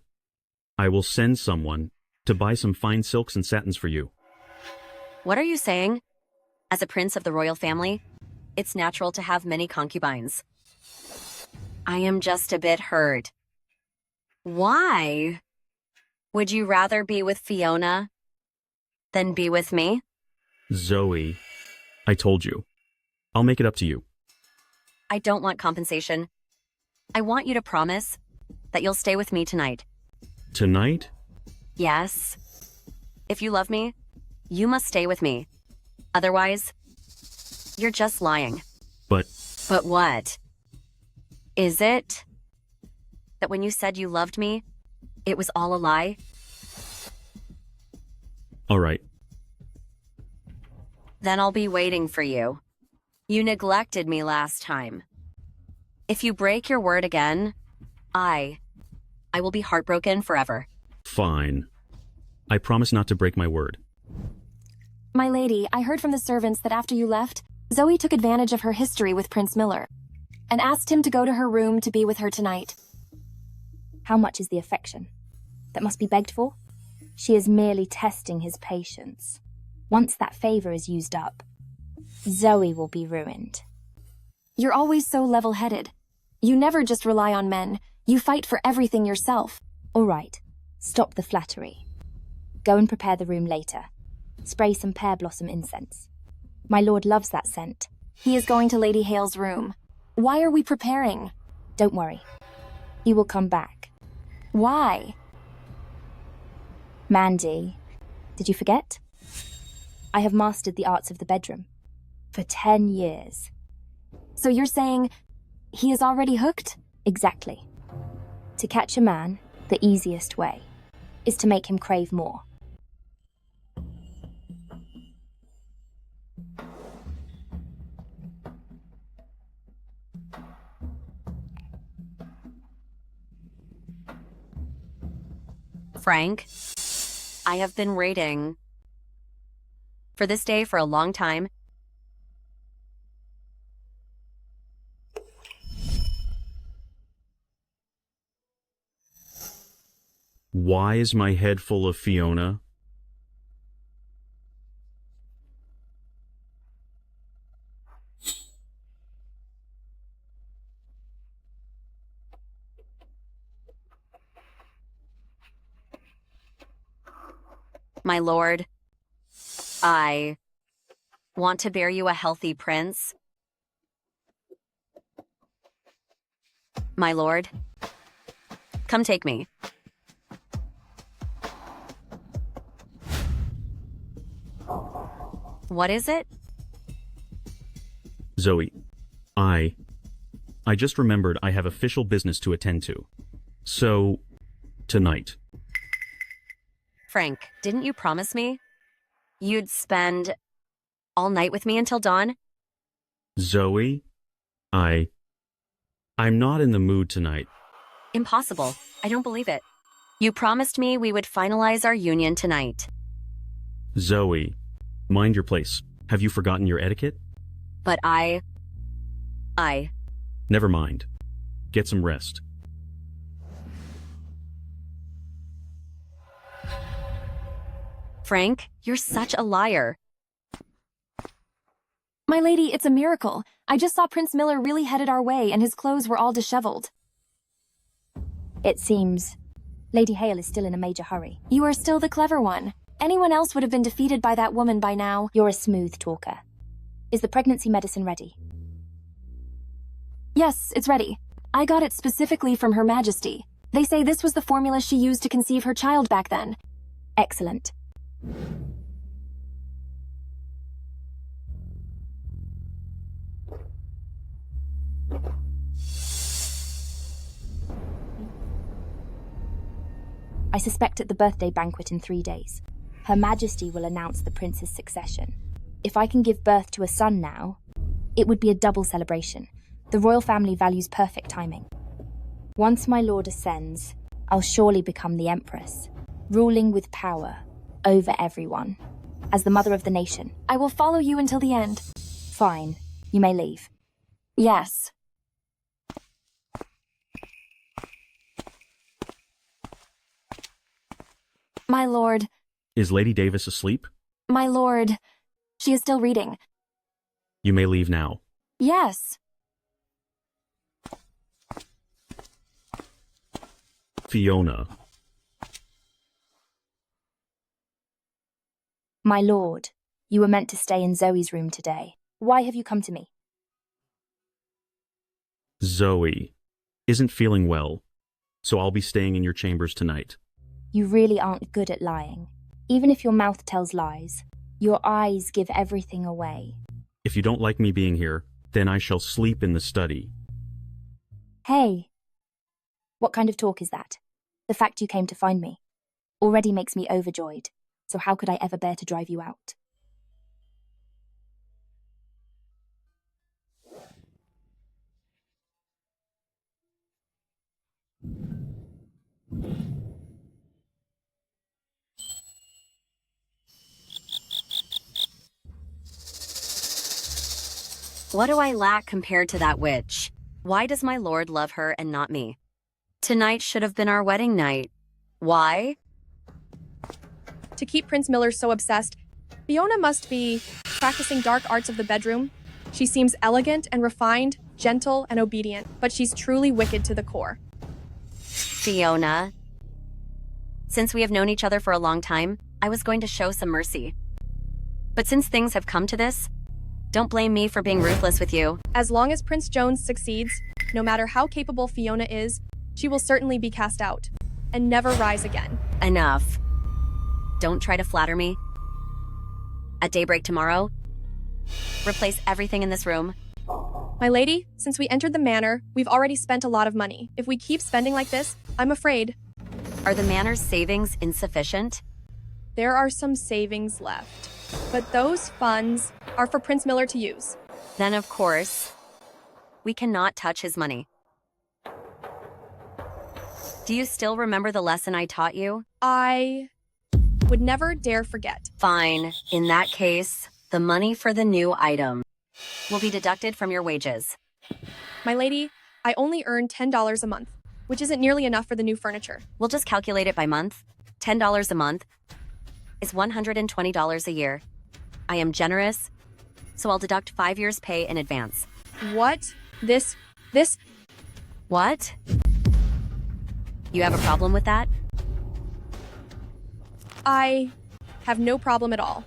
I will send someone to buy some fine silks and satins for you. What are you saying? As a prince of the royal family, it's natural to have many concubines. I am just a bit hurt. Why? Would you rather be with Fiona than be with me? Zoe, I told you. I'll make it up to you. I don't want compensation. I want you to promise that you'll stay with me tonight. Tonight? Yes. If you love me, you must stay with me. Otherwise, you're just lying. But what? Is it that when you said you loved me, it was all a lie? all right. Then I'll be waiting for you. You neglected me last time. If you break your word again, I will be heartbroken forever. Fine. I promise not to break my word. My lady, I heard from the servants that after you left, Zoe took advantage of her history with Prince Miller and asked him to go to her room to be with her tonight. How much is the affection? That must be begged for? She is merely testing his patience. Once that favor is used up, Zoe will be ruined. You're always so level-headed. You never just rely on men. You fight for everything yourself. All right, stop the flattery. Go and prepare the room later. Spray some pear blossom incense. My lord loves that scent. He is going to Lady Hale's room. Why are we preparing? Don't worry. He will come back. Why? Mandy, did you forget? I have mastered the arts of the bedroom for 10 years. So you're saying he is already hooked? Exactly. To catch a man, the easiest way is to make him crave more. Frank, I have been waiting for this day for a long time. Why is my head full of Fiona? My lord, I want to bear you a healthy prince. My lord, come take me. What is it? Zoe, I just remembered I have official business to attend to. So, tonight. Frank, didn't you promise me you'd spend all night with me until dawn? Zoe, I'm not in the mood tonight. Impossible. I don't believe it. You promised me we would finalize our union tonight. Zoe, mind your place. Have you forgotten your etiquette? But I... Never mind. Get some rest. Frank, you're such a liar. My lady, it's a miracle. I just saw Prince Miller really headed our way and his clothes were all disheveled. It seems Lady Hale is still in a major hurry. You are still the clever one. Anyone else would have been defeated by that woman by now. You're a smooth talker. Is the pregnancy medicine ready? Yes, it's ready. I got it specifically from Her Majesty. They say this was the formula she used to conceive her child back then. Excellent. I suspect at the birthday banquet in 3 days, Her Majesty will announce the prince's succession. If I can give birth to a son now, it would be a double celebration. The royal family values perfect timing. Once my lord ascends, I'll surely become the empress, ruling with power over everyone. As the mother of the nation, I will follow you until the end. Fine, you may leave. Yes. My lord. Is Lady Davis asleep? My lord. She is still reading. You may leave now. Yes. Fiona. My lord, you were meant to stay in Zoe's room today. Why have you come to me? Zoe isn't feeling well, so I'll be staying in your chambers tonight. You really aren't good at lying. Even if your mouth tells lies, your eyes give everything away. If you don't like me being here, then I shall sleep in the study. Hey. What kind of talk is that? The fact you came to find me already makes me overjoyed, so how could I ever bear to drive you out? What do I lack compared to that witch? Why does my lord love her and not me? Tonight should have been our wedding night. Why? To keep Prince Miller so obsessed, Fiona must be practicing dark arts of the bedroom. She seems elegant and refined, gentle and obedient, but she's truly wicked to the core. Fiona. Since we have known each other for a long time, I was going to show some mercy. But since things have come to this, don't blame me for being ruthless with you. As long as Prince Jones succeeds, no matter how capable Fiona is, she will certainly be cast out and never rise again. Enough. Don't try to flatter me. At daybreak tomorrow, replace everything in this room. My lady, since we entered the manor, we've already spent a lot of money. If we keep spending like this, I'm afraid. Are the manor's savings insufficient? There are some savings left, but those funds are for Prince Miller to use. Then, of course, we cannot touch his money. Do you still remember the lesson I taught you? I would never dare forget. Fine. In that case, the money for the new item will be deducted from your wages. My lady, I only earn $10 a month, which isn't nearly enough for the new furniture. We'll just calculate it by month. $10 a month is $120 a year. I am generous, so I'll deduct 5 years' pay in advance. What? This? What? You have a problem with that? I have no problem at all.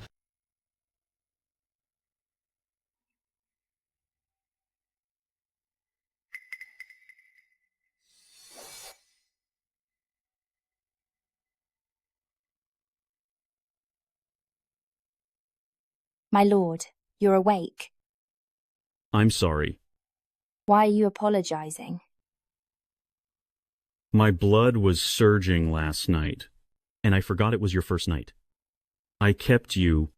My lord, you're awake. I'm sorry. Why are you apologizing? My blood was surging last night, and I forgot it was your first night. I kept you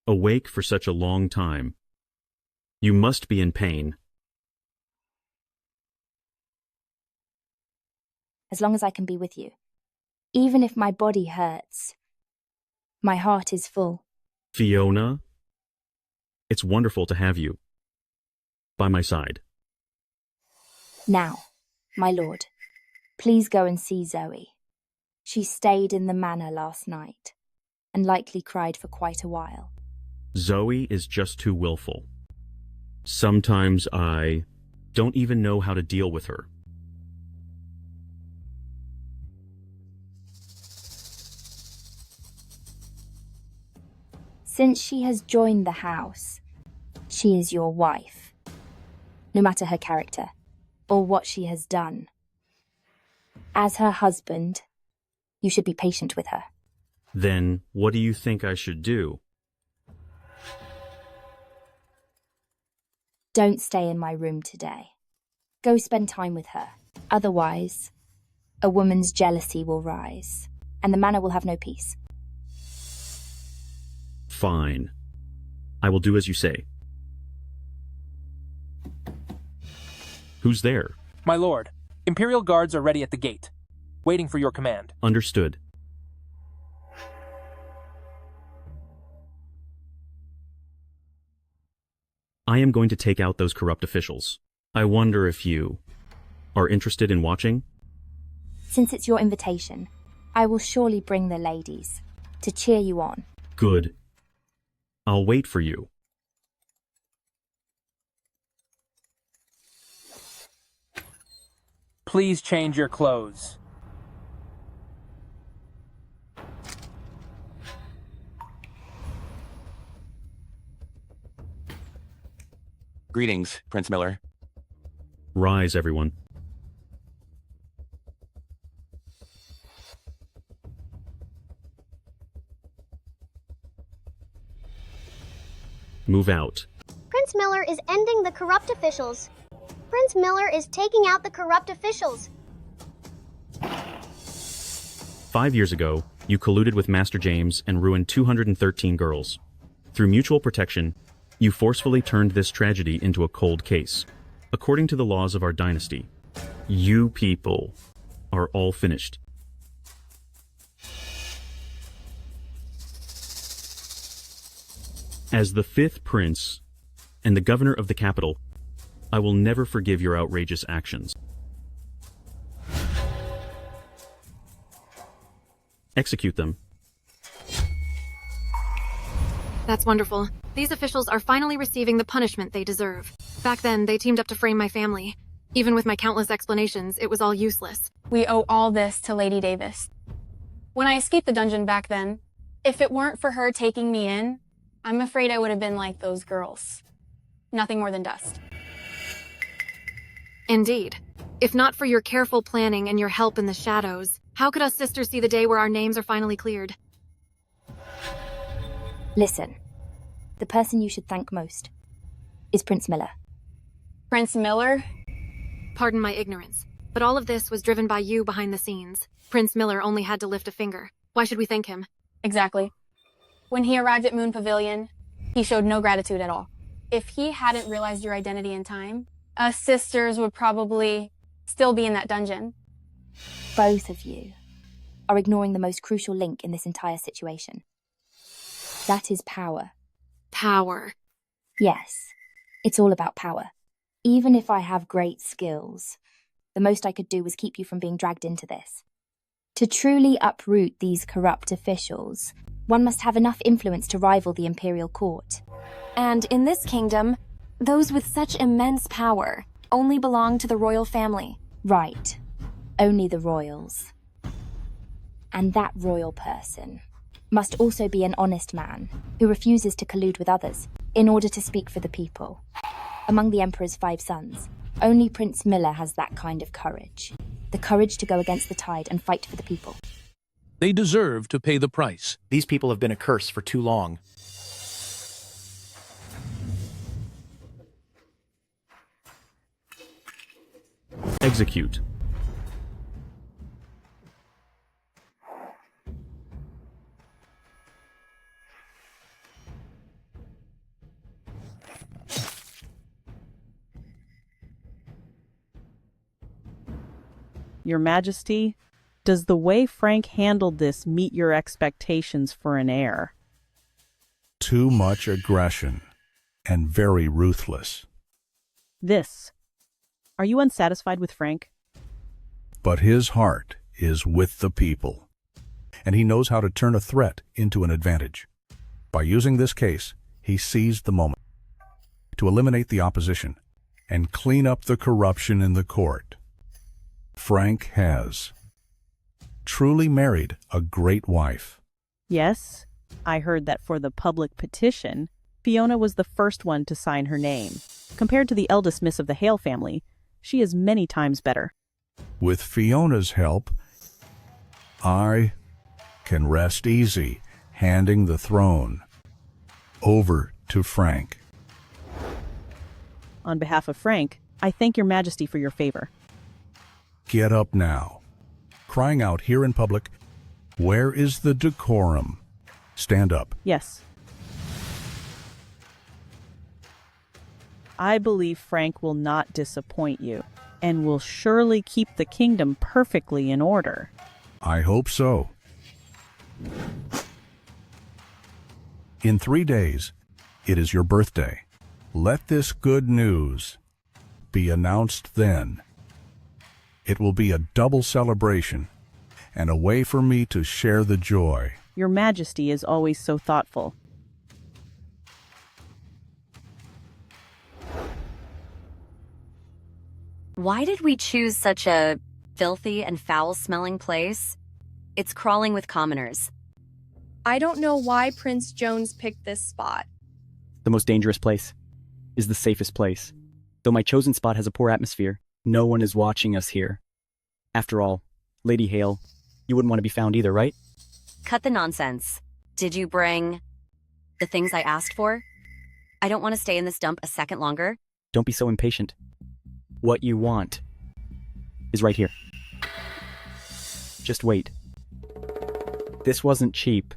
awake for such a long time. You must be in pain. As long as I can be with you. Even if my body hurts, my heart is full. Fiona, it's wonderful to have you by my side. Now, my lord, please go and see Zoe. She stayed in the manor last night and likely cried for quite a while. Zoe is just too willful. Sometimes I don't even know how to deal with her. Since she has joined the house, she is your wife. No matter her character or what she has done. As her husband, you should be patient with her. Then what do you think I should do? Don't stay in my room today. Go spend time with her. Otherwise, a woman's jealousy will rise, and the manor will have no peace. Fine. I will do as you say. Who's there? My lord, Imperial guards are ready at the gate, waiting for your command. Understood. I am going to take out those corrupt officials. I wonder if you are interested in watching? Since it's your invitation, I will surely bring the ladies to cheer you on. Good. I'll wait for you. Please change your clothes. Greetings, Prince Miller. Rise, everyone. Move out. Prince Miller is ending the corrupt officials. Prince Miller is taking out the corrupt officials. 5 years ago, you colluded with Master James and ruined 213 girls. Through mutual protection, you forcefully turned this tragedy into a cold case. According to the laws of our dynasty, you people are all finished. As the 5th prince and the governor of the capital, I will never forgive your outrageous actions. Execute them. That's wonderful. These officials are finally receiving the punishment they deserve. Back then, they teamed up to frame my family. Even with my countless explanations, it was all useless. We owe all this to Lady Davis. When I escaped the dungeon back then, if it weren't for her taking me in, I'm afraid I would have been like those girls. Nothing more than dust. Indeed. If not for your careful planning and your help in the shadows, how could us sisters see the day where our names are finally cleared? Listen, the person you should thank most is Prince Miller. Prince Miller? Pardon my ignorance, but all of this was driven by you behind the scenes. Prince Miller only had to lift a finger. Why should we thank him? Exactly. When he arrived at Moon Pavilion, he showed no gratitude at all. If he hadn't realized your identity in time, us sisters would probably still be in that dungeon. Both of you are ignoring the most crucial link in this entire situation. That is power. Power. Yes, it's all about power. Even if I have great skills, the most I could do was keep you from being dragged into this. To truly uproot these corrupt officials, one must have enough influence to rival the imperial court. And in this kingdom, those with such immense power only belong to the royal family. Right. Only the royals. And that royal person must also be an honest man who refuses to collude with others in order to speak for the people. Among the Emperor's 5 sons, only Prince Miller has that kind of courage. The courage to go against the tide and fight for the people. They deserve to pay the price. These people have been a curse for too long. Execute. Your Majesty, does the way Frank handled this meet your expectations for an heir? Too much aggression and very ruthless. This. Are you unsatisfied with Frank? But his heart is with the people, and he knows how to turn a threat into an advantage. By using this case, he seized the moment to eliminate the opposition and clean up the corruption in the court. Frank has truly married a great wife. Yes, I heard that for the public petition, Fiona was the first one to sign her name. Compared to the eldest miss of the Hale family, she is many times better. With Fiona's help, I can rest easy handing the throne over to Frank. On behalf of Frank, I thank your Majesty for your favor. Get up now. Crying out here in public, where is the decorum? Stand up. Yes. I believe Frank will not disappoint you, and will surely keep the kingdom perfectly in order. I hope so. In 3 days, it is your birthday. Let this good news be announced then. It will be a double celebration and a way for me to share the joy. Your Majesty is always so thoughtful. Why did we choose such a filthy and foul-smelling place? It's crawling with commoners. I don't know why Prince Jones picked this spot. The most dangerous place is the safest place. Though my chosen spot has a poor atmosphere, no one is watching us here. After all, Lady Hale, you wouldn't want to be found either, right? Cut the nonsense. Did you bring the things I asked for? I don't want to stay in this dump a second longer. Don't be so impatient. What you want is right here. Just wait. This wasn't cheap.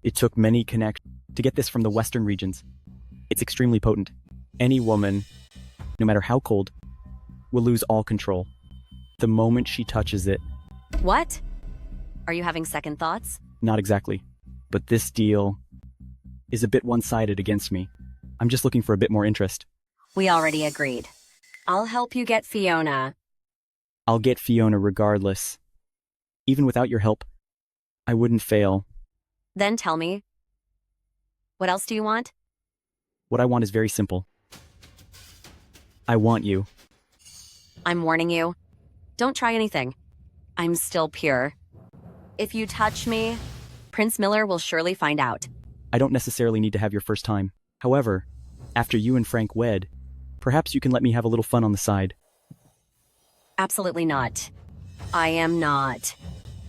It took many connections to get this from the western regions. It's extremely potent. Any woman, no matter how cold, will lose all control the moment she touches it. What? Are you having second thoughts? Not exactly. But this deal is a bit one-sided against me. I'm just looking for a bit more interest. We already agreed. I'll help you get Fiona. I'll get Fiona regardless. Even without your help, I wouldn't fail. Then tell me, what else do you want? What I want is very simple. I want you. I'm warning you. Don't try anything. I'm still pure. If you touch me, Prince Miller will surely find out. I don't necessarily need to have your first time. However, after you and Frank wed, perhaps you can let me have a little fun on the side. Absolutely not. I am not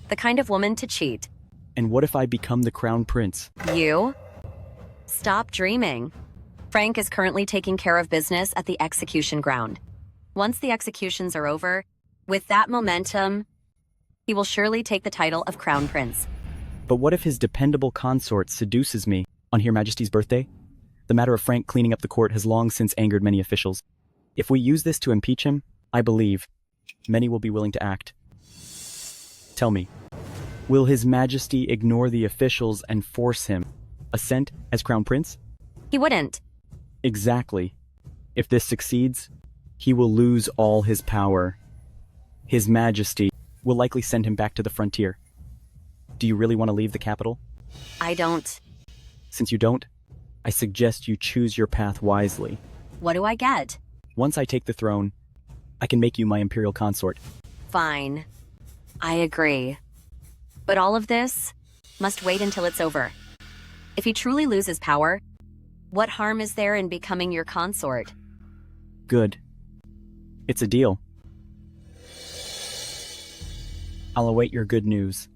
the kind of woman to cheat. And what if I become the crown prince? You? Stop dreaming. Frank is currently taking care of business at the execution ground. Once the executions are over, with that momentum, he will surely take the title of crown prince. But what if his dependable consort seduces me on Her Majesty's birthday? The matter of Frank cleaning up the court has long since angered many officials. If we use this to impeach him, I believe many will be willing to act. Tell me, will His Majesty ignore the officials and force him assent as crown prince? He wouldn't. Exactly. If this succeeds, he will lose all his power. His Majesty will likely send him back to the frontier. Do you really want to leave the capital? I don't. Since you don't, I suggest you choose your path wisely. What do I get? Once I take the throne, I can make you my imperial consort. Fine. I agree. But all of this must wait until it's over. If he truly loses power, what harm is there in becoming your consort? Good. It's a deal. I'll await your good news.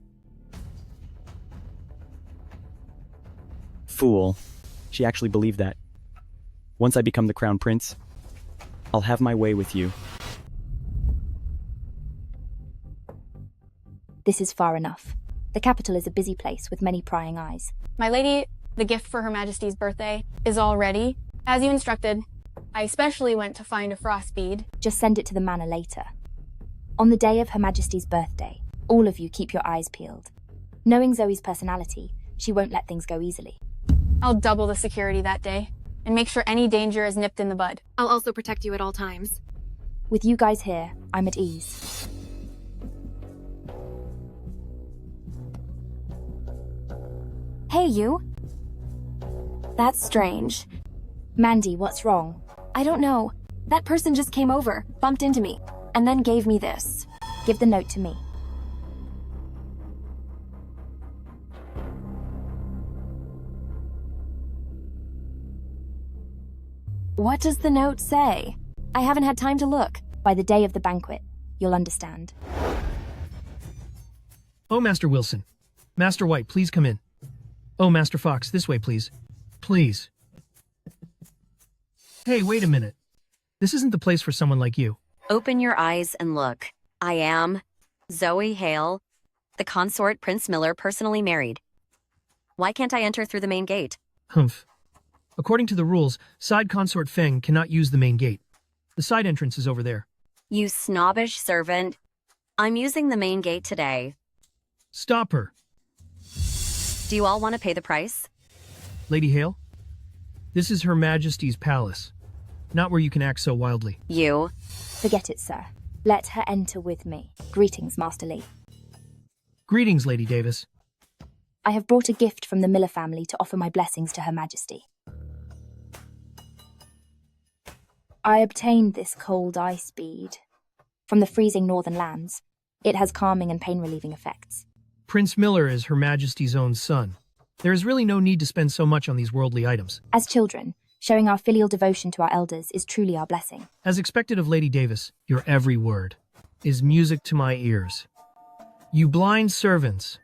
Fool. She actually believed that. Once I become the crown prince, I'll have my way with you. This is far enough. The capital is a busy place with many prying eyes. My lady, the gift for Her Majesty's birthday is all ready. As you instructed, I especially went to find a frost bead. Just send it to the manor later. On the day of Her Majesty's birthday, all of you keep your eyes peeled. Knowing Zoe's personality, she won't let things go easily. I'll double the security that day and make sure any danger is nipped in the bud. I'll also protect you at all times. With you guys here, I'm at ease. Hey, you. That's strange. Mandy, what's wrong? I don't know. That person just came over, bumped into me, and then gave me this. Give the note to me. What does the note say? I haven't had time to look. By the day of the banquet, you'll understand. Oh, Master Wilson. Master White, please come in. Oh, Master Fox, this way, please. Please. Hey, wait a minute. This isn't the place for someone like you. Open your eyes and look. I am Zoe Hale, the consort Prince Miller personally married. Why can't I enter through the main gate? Humph. According to the rules, side consort Feng cannot use the main gate. The side entrance is over there. You snobbish servant. I'm using the main gate today. Stop her. Do you all want to pay the price? Lady Hale, this is Her Majesty's palace. Not where you can act so wildly. You. Forget it, sir. Let her enter with me. Greetings, Master Lee. Greetings, Lady Davis. I have brought a gift from the Miller family to offer my blessings to Her Majesty. I obtained this cold ice bead from the freezing northern lands. It has calming and pain-relieving effects. Prince Miller is Her Majesty's own son. There is really no need to spend so much on these worldly items. As children, showing our filial devotion to our elders is truly our blessing. As expected of Lady Davis, your every word is music to my ears. You blind servants.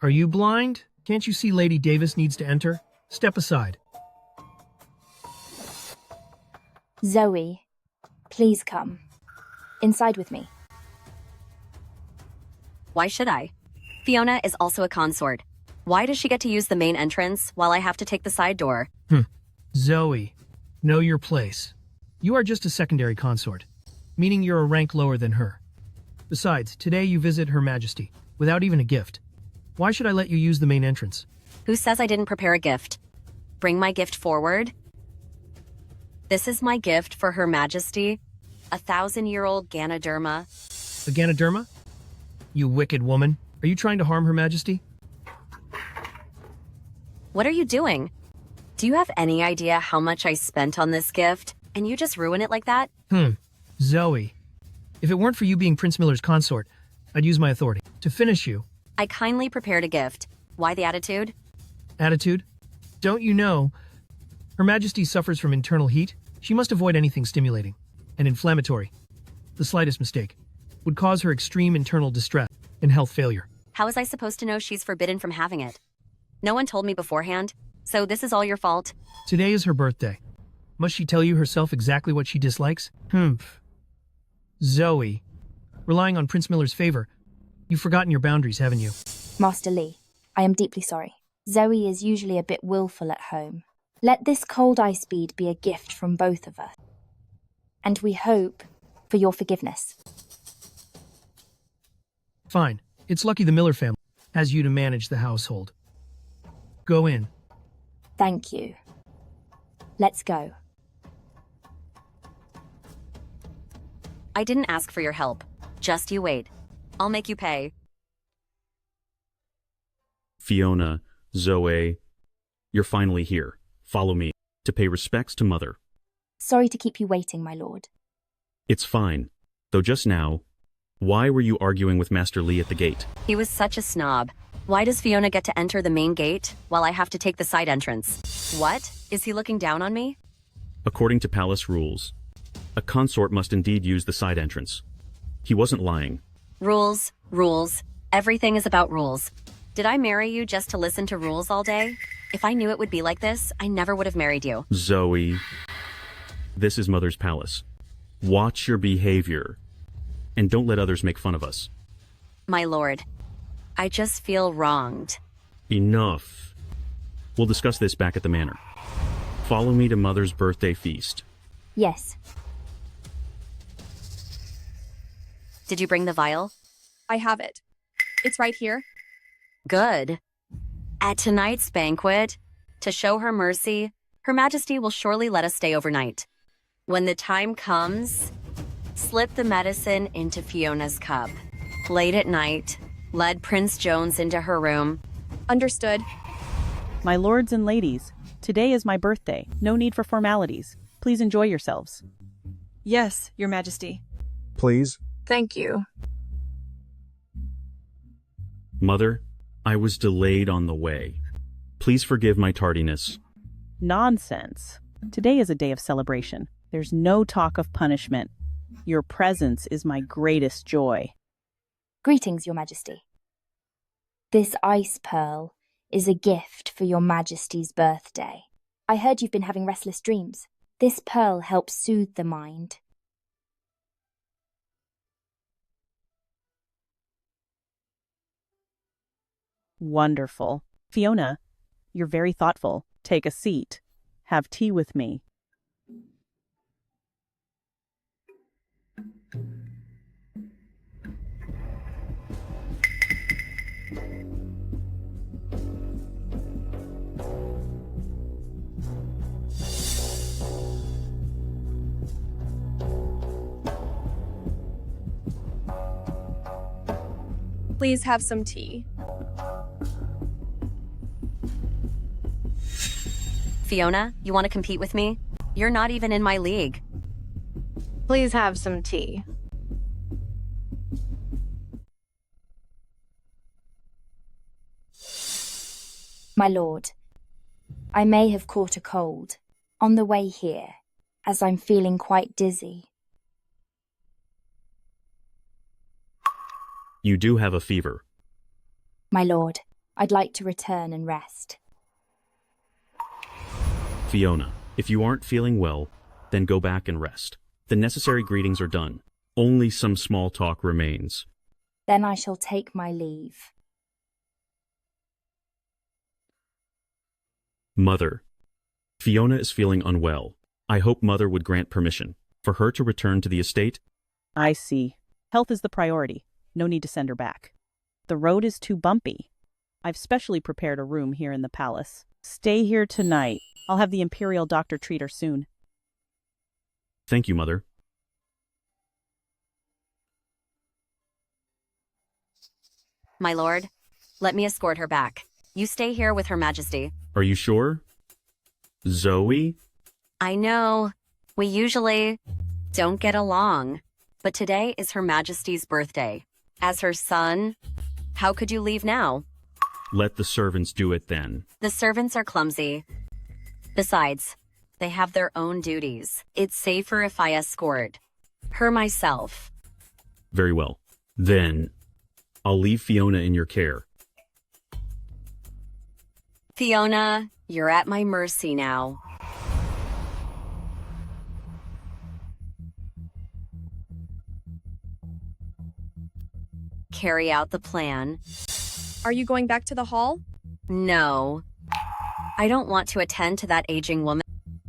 Are you blind? Can't you see Lady Davis needs to enter? Step aside. Zoe, please come. Inside with me. Why should I? Fiona is also a consort. Why does she get to use the main entrance while I have to take the side door? Zoe, know your place. You are just a secondary consort, meaning you're a rank lower than her. Besides, today you visit Her Majesty, without even a gift. Why should I let you use the main entrance? Who says I didn't prepare a gift? Bring my gift forward. This is my gift for Her Majesty, a 1,000-year-old Ganoderma. A Ganoderma? You wicked woman. Are you trying to harm Her Majesty? What are you doing? Do you have any idea how much I spent on this gift, and you just ruin it like that? Zoe. If it weren't for you being Prince Miller's consort, I'd use my authority to finish you. I kindly prepared a gift. Why the attitude? Attitude? Don't you know? Her Majesty suffers from internal heat. She must avoid anything stimulating and inflammatory. The slightest mistake would cause her extreme internal distress and health failure. How was I supposed to know she's forbidden from having it? No one told me beforehand, so this is all your fault. Today is her birthday. Must she tell you herself exactly what she dislikes? Zoe, relying on Prince Miller's favor, you've forgotten your boundaries, haven't you? Master Lee, I am deeply sorry. Zoe is usually a bit willful at home. Let this cold ice bead be a gift from both of us. And we hope for your forgiveness. Fine. It's lucky the Miller family has you to manage the household. Go in. Thank you. Let's go. I didn't ask for your help. Just you wait. I'll make you pay. Fiona, Zoe, you're finally here. Follow me to pay respects to Mother. Sorry to keep you waiting, my lord. It's fine. Though just now, why were you arguing with Master Lee at the gate? He was such a snob. Why does Fiona get to enter the main gate while I have to take the side entrance? What? Is he looking down on me? According to palace rules, a consort must indeed use the side entrance. He wasn't lying. Rules, rules. Everything is about rules. Did I marry you just to listen to rules all day? If I knew it would be like this, I never would have married you. Zoe, this is Mother's palace. Watch your behavior, and don't let others make fun of us. My lord, I just feel wronged. Enough. We'll discuss this back at the manor. Follow me to Mother's birthday feast. Yes. Did you bring the vial? I have it. It's right here. Good. At tonight's banquet, to show her mercy, Her Majesty will surely let us stay overnight. When the time comes, slip the medicine into Fiona's cup. Late at night, led Prince Jones into her room. Understood. My lords and ladies, today is my birthday. No need for formalities. Please enjoy yourselves. Yes, Your Majesty. Please? Thank you. Mother, I was delayed on the way. Please forgive my tardiness. Nonsense. Today is a day of celebration. There's no talk of punishment. Your presence is my greatest joy. Greetings, Your Majesty. This ice pearl is a gift for Your Majesty's birthday. I heard you've been having restless dreams. This pearl helps soothe the mind. Wonderful. Fiona, you're very thoughtful. Take a seat. Have tea with me. Please have some tea. Fiona, you want to compete with me? You're not even in my league. Please have some tea. My lord, I may have caught a cold on the way here, as I'm feeling quite dizzy. You do have a fever. My lord, I'd like to return and rest. Fiona, if you aren't feeling well, then go back and rest. The necessary greetings are done. Only some small talk remains. Then I shall take my leave. Mother, Fiona is feeling unwell. I hope Mother would grant permission for her to return to the estate. I see. Health is the priority. No need to send her back. The road is too bumpy. I've specially prepared a room here in the palace. Stay here tonight. I'll have the Imperial doctor treat her soon. Thank you, Mother. My lord, let me escort her back. You stay here with Her Majesty. Are you sure? Zoe? I know, we usually don't get along, but today is Her Majesty's birthday. As her son, how could you leave now? Let the servants do it then. The servants are clumsy. Besides, they have their own duties. It's safer if I escort her myself. Very well. Then, I'll leave Fiona in your care. Fiona, you're at my mercy now. Carry out the plan. Are you going back to the hall? No. I don't want to attend to that aging woman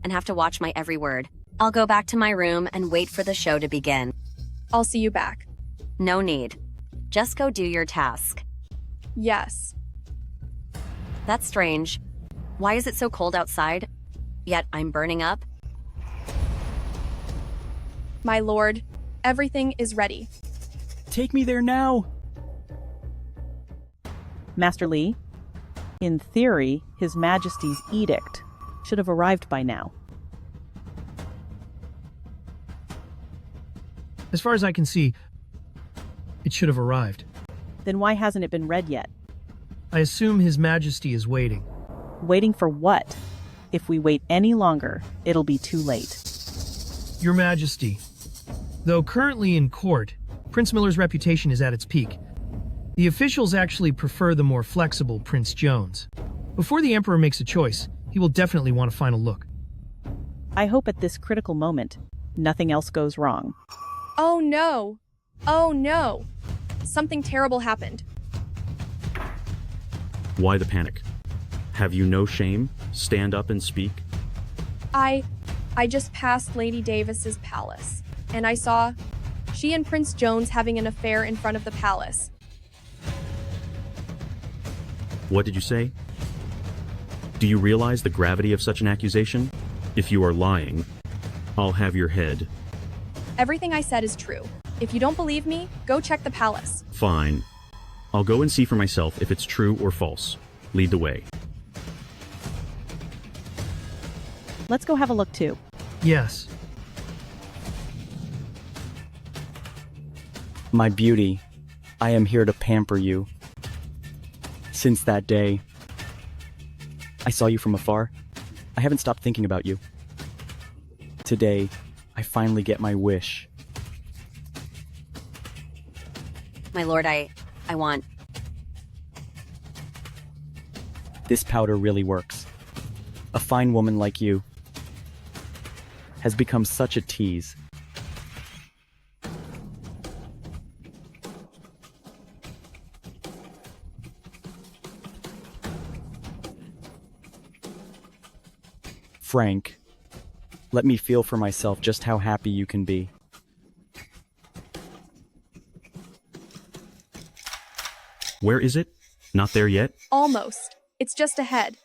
and have to watch my every word. I'll go back to my room and wait for the show to begin. I'll see you back. No need. Just go do your task. Yes. That's strange. Why is it so cold outside? Yet I'm burning up? My lord, everything is ready. Take me there now! Master Li, in theory, His Majesty's edict should have arrived by now. As far as I can see, it should have arrived. Then why hasn't it been read yet? I assume His Majesty is waiting. Waiting for what? If we wait any longer, it'll be too late. Your Majesty, though currently in court, Prince Miller's reputation is at its peak. The officials actually prefer the more flexible Prince Jones. Before the Emperor makes a choice, he will definitely want a final look. I hope at this critical moment, nothing else goes wrong. Oh no! Oh no! Something terrible happened. Why the panic? Have you no shame? Stand up and speak. I just passed Lady Davis's palace, and I saw she and Prince Jones having an affair in front of the palace. What did you say? Do you realize the gravity of such an accusation? If you are lying, I'll have your head. Everything I said is true. If you don't believe me, go check the palace. Fine. I'll go and see for myself if it's true or false. Lead the way. Let's go have a look too. Yes. My beauty, I am here to pamper you. Since that day, I saw you from afar. I haven't stopped thinking about you. Today, I finally get my wish. My lord, I want... This powder really works. A fine woman like you has become such a tease. Frank, let me feel for myself just how happy you can be. Where is it? Not there yet? Almost. It's just ahead.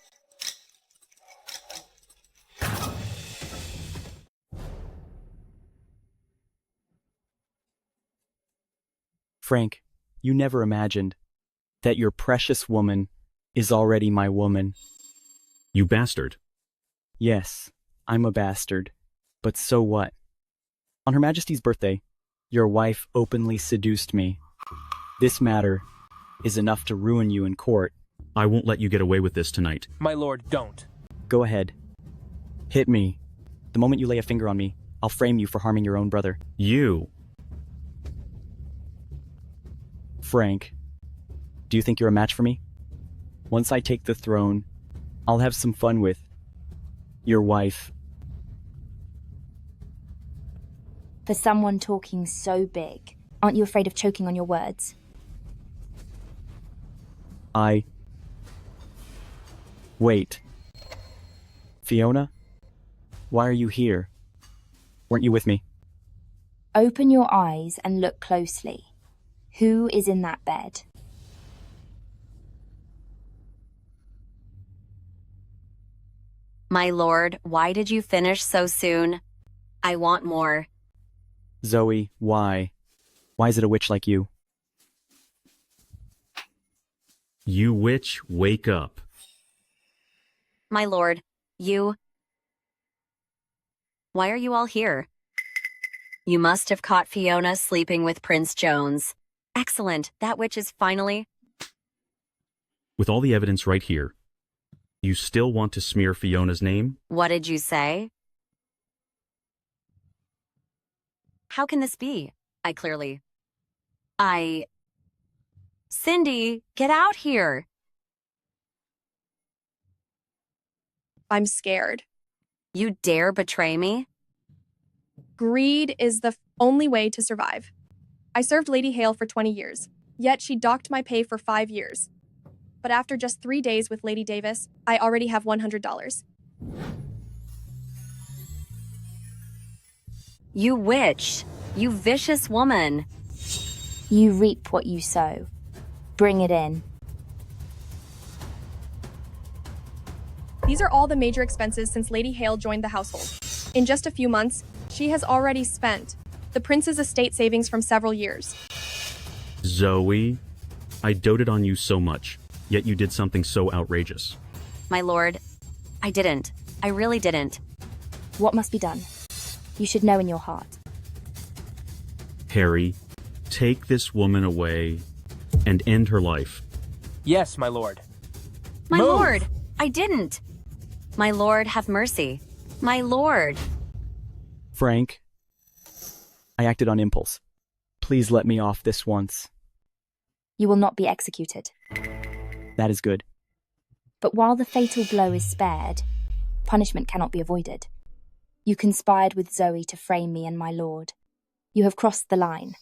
Frank, you never imagined that your precious woman is already my woman. You bastard. Yes, I'm a bastard. But so what? On Her Majesty's birthday, your wife openly seduced me. This matter is enough to ruin you in court. I won't let you get away with this tonight. My lord, don't. Go ahead. Hit me. The moment you lay a finger on me, I'll frame you for harming your own brother. You. Frank, do you think you're a match for me? Once I take the throne, I'll have some fun with your wife. For someone talking so big, aren't you afraid of choking on your words? Wait. Fiona? Why are you here? Weren't you with me? Open your eyes and look closely. Who is in that bed? My lord, why did you finish so soon? I want more. Zoe, why? Why is it a witch like you? You witch, wake up. My lord, you... Why are you all here? You must have caught Fiona sleeping with Prince Jones. Excellent, that witch is finally... With all the evidence right here, you still want to smear Fiona's name? What did you say? How can this be? Cindy, get out here! I'm scared. You dare betray me? Greed is the only way to survive. I served Lady Hale for 20 years, yet she docked my pay for 5 years. But after just 3 days with Lady Davis, I already have $100. You witch! You vicious woman! You reap what you sow. Bring it in. These are all the major expenses since Lady Hale joined the household. In just a few months, she has already spent the prince's estate savings from several years. Zoe, I doted on you so much, yet you did something so outrageous. My lord, I didn't. I really didn't. What must be done? You should know in your heart. Harry, take this woman away and end her life. Yes, my lord. My Move. lord, I didn't. My lord, have mercy. My lord. Frank, I acted on impulse. Please let me off this once. You will not be executed. That is good. But while the fatal blow is spared, punishment cannot be avoided. You conspired with Zoe to frame me and my lord. You have crossed the line.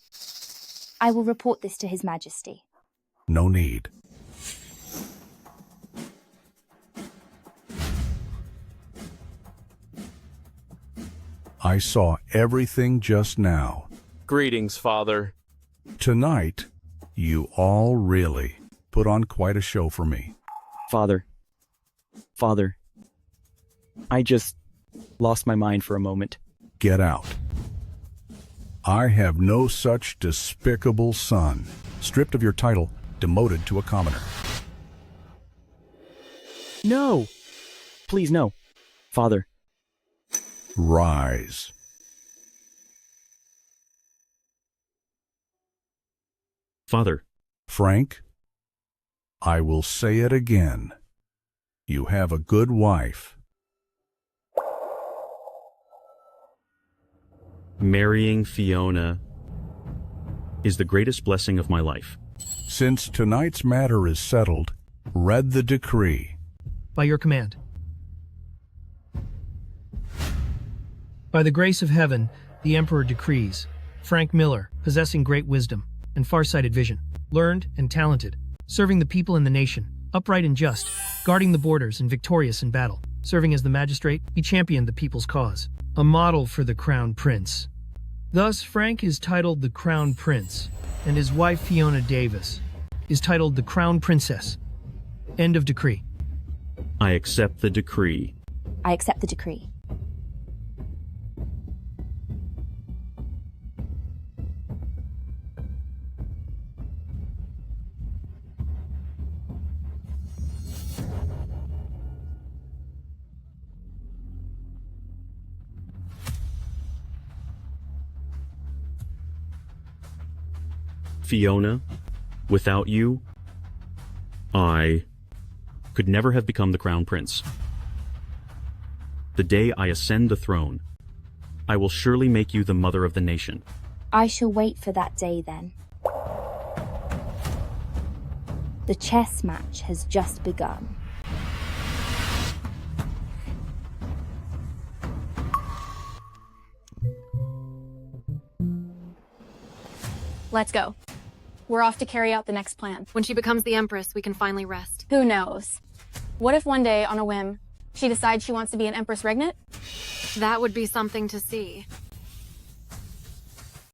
I will report this to His Majesty. No need. I saw everything just now. Greetings, Father. Tonight, you all really put on quite a show for me. Father. Father. I just lost my mind for a moment. Get out. I have no such despicable son. Stripped of your title, demoted to a commoner. No! Please, no. Father. Rise. Father. Frank, I will say it again. You have a good wife. Marrying Fiona is the greatest blessing of my life. Since tonight's matter is settled, read the decree. By your command. By the grace of heaven, the Emperor decrees, Frank Miller, possessing great wisdom and far-sighted vision, learned and talented, serving the people and the nation, upright and just, guarding the borders and victorious in battle. Serving as the magistrate, he championed the people's cause, a model for the Crown Prince. Thus, Frank is titled the Crown Prince, and his wife Fiona Davis is titled the Crown Princess. End of decree. I accept the decree. I accept the decree. Fiona, without you, I could never have become the Crown Prince. The day I ascend the throne, I will surely make you the mother of the nation. I shall wait for that day then. The chess match has just begun. Let's go. We're off to carry out the next plan. When she becomes the Empress, we can finally rest. Who knows? What if one day, on a whim, she decides she wants to be an Empress Regnant? That would be something to see.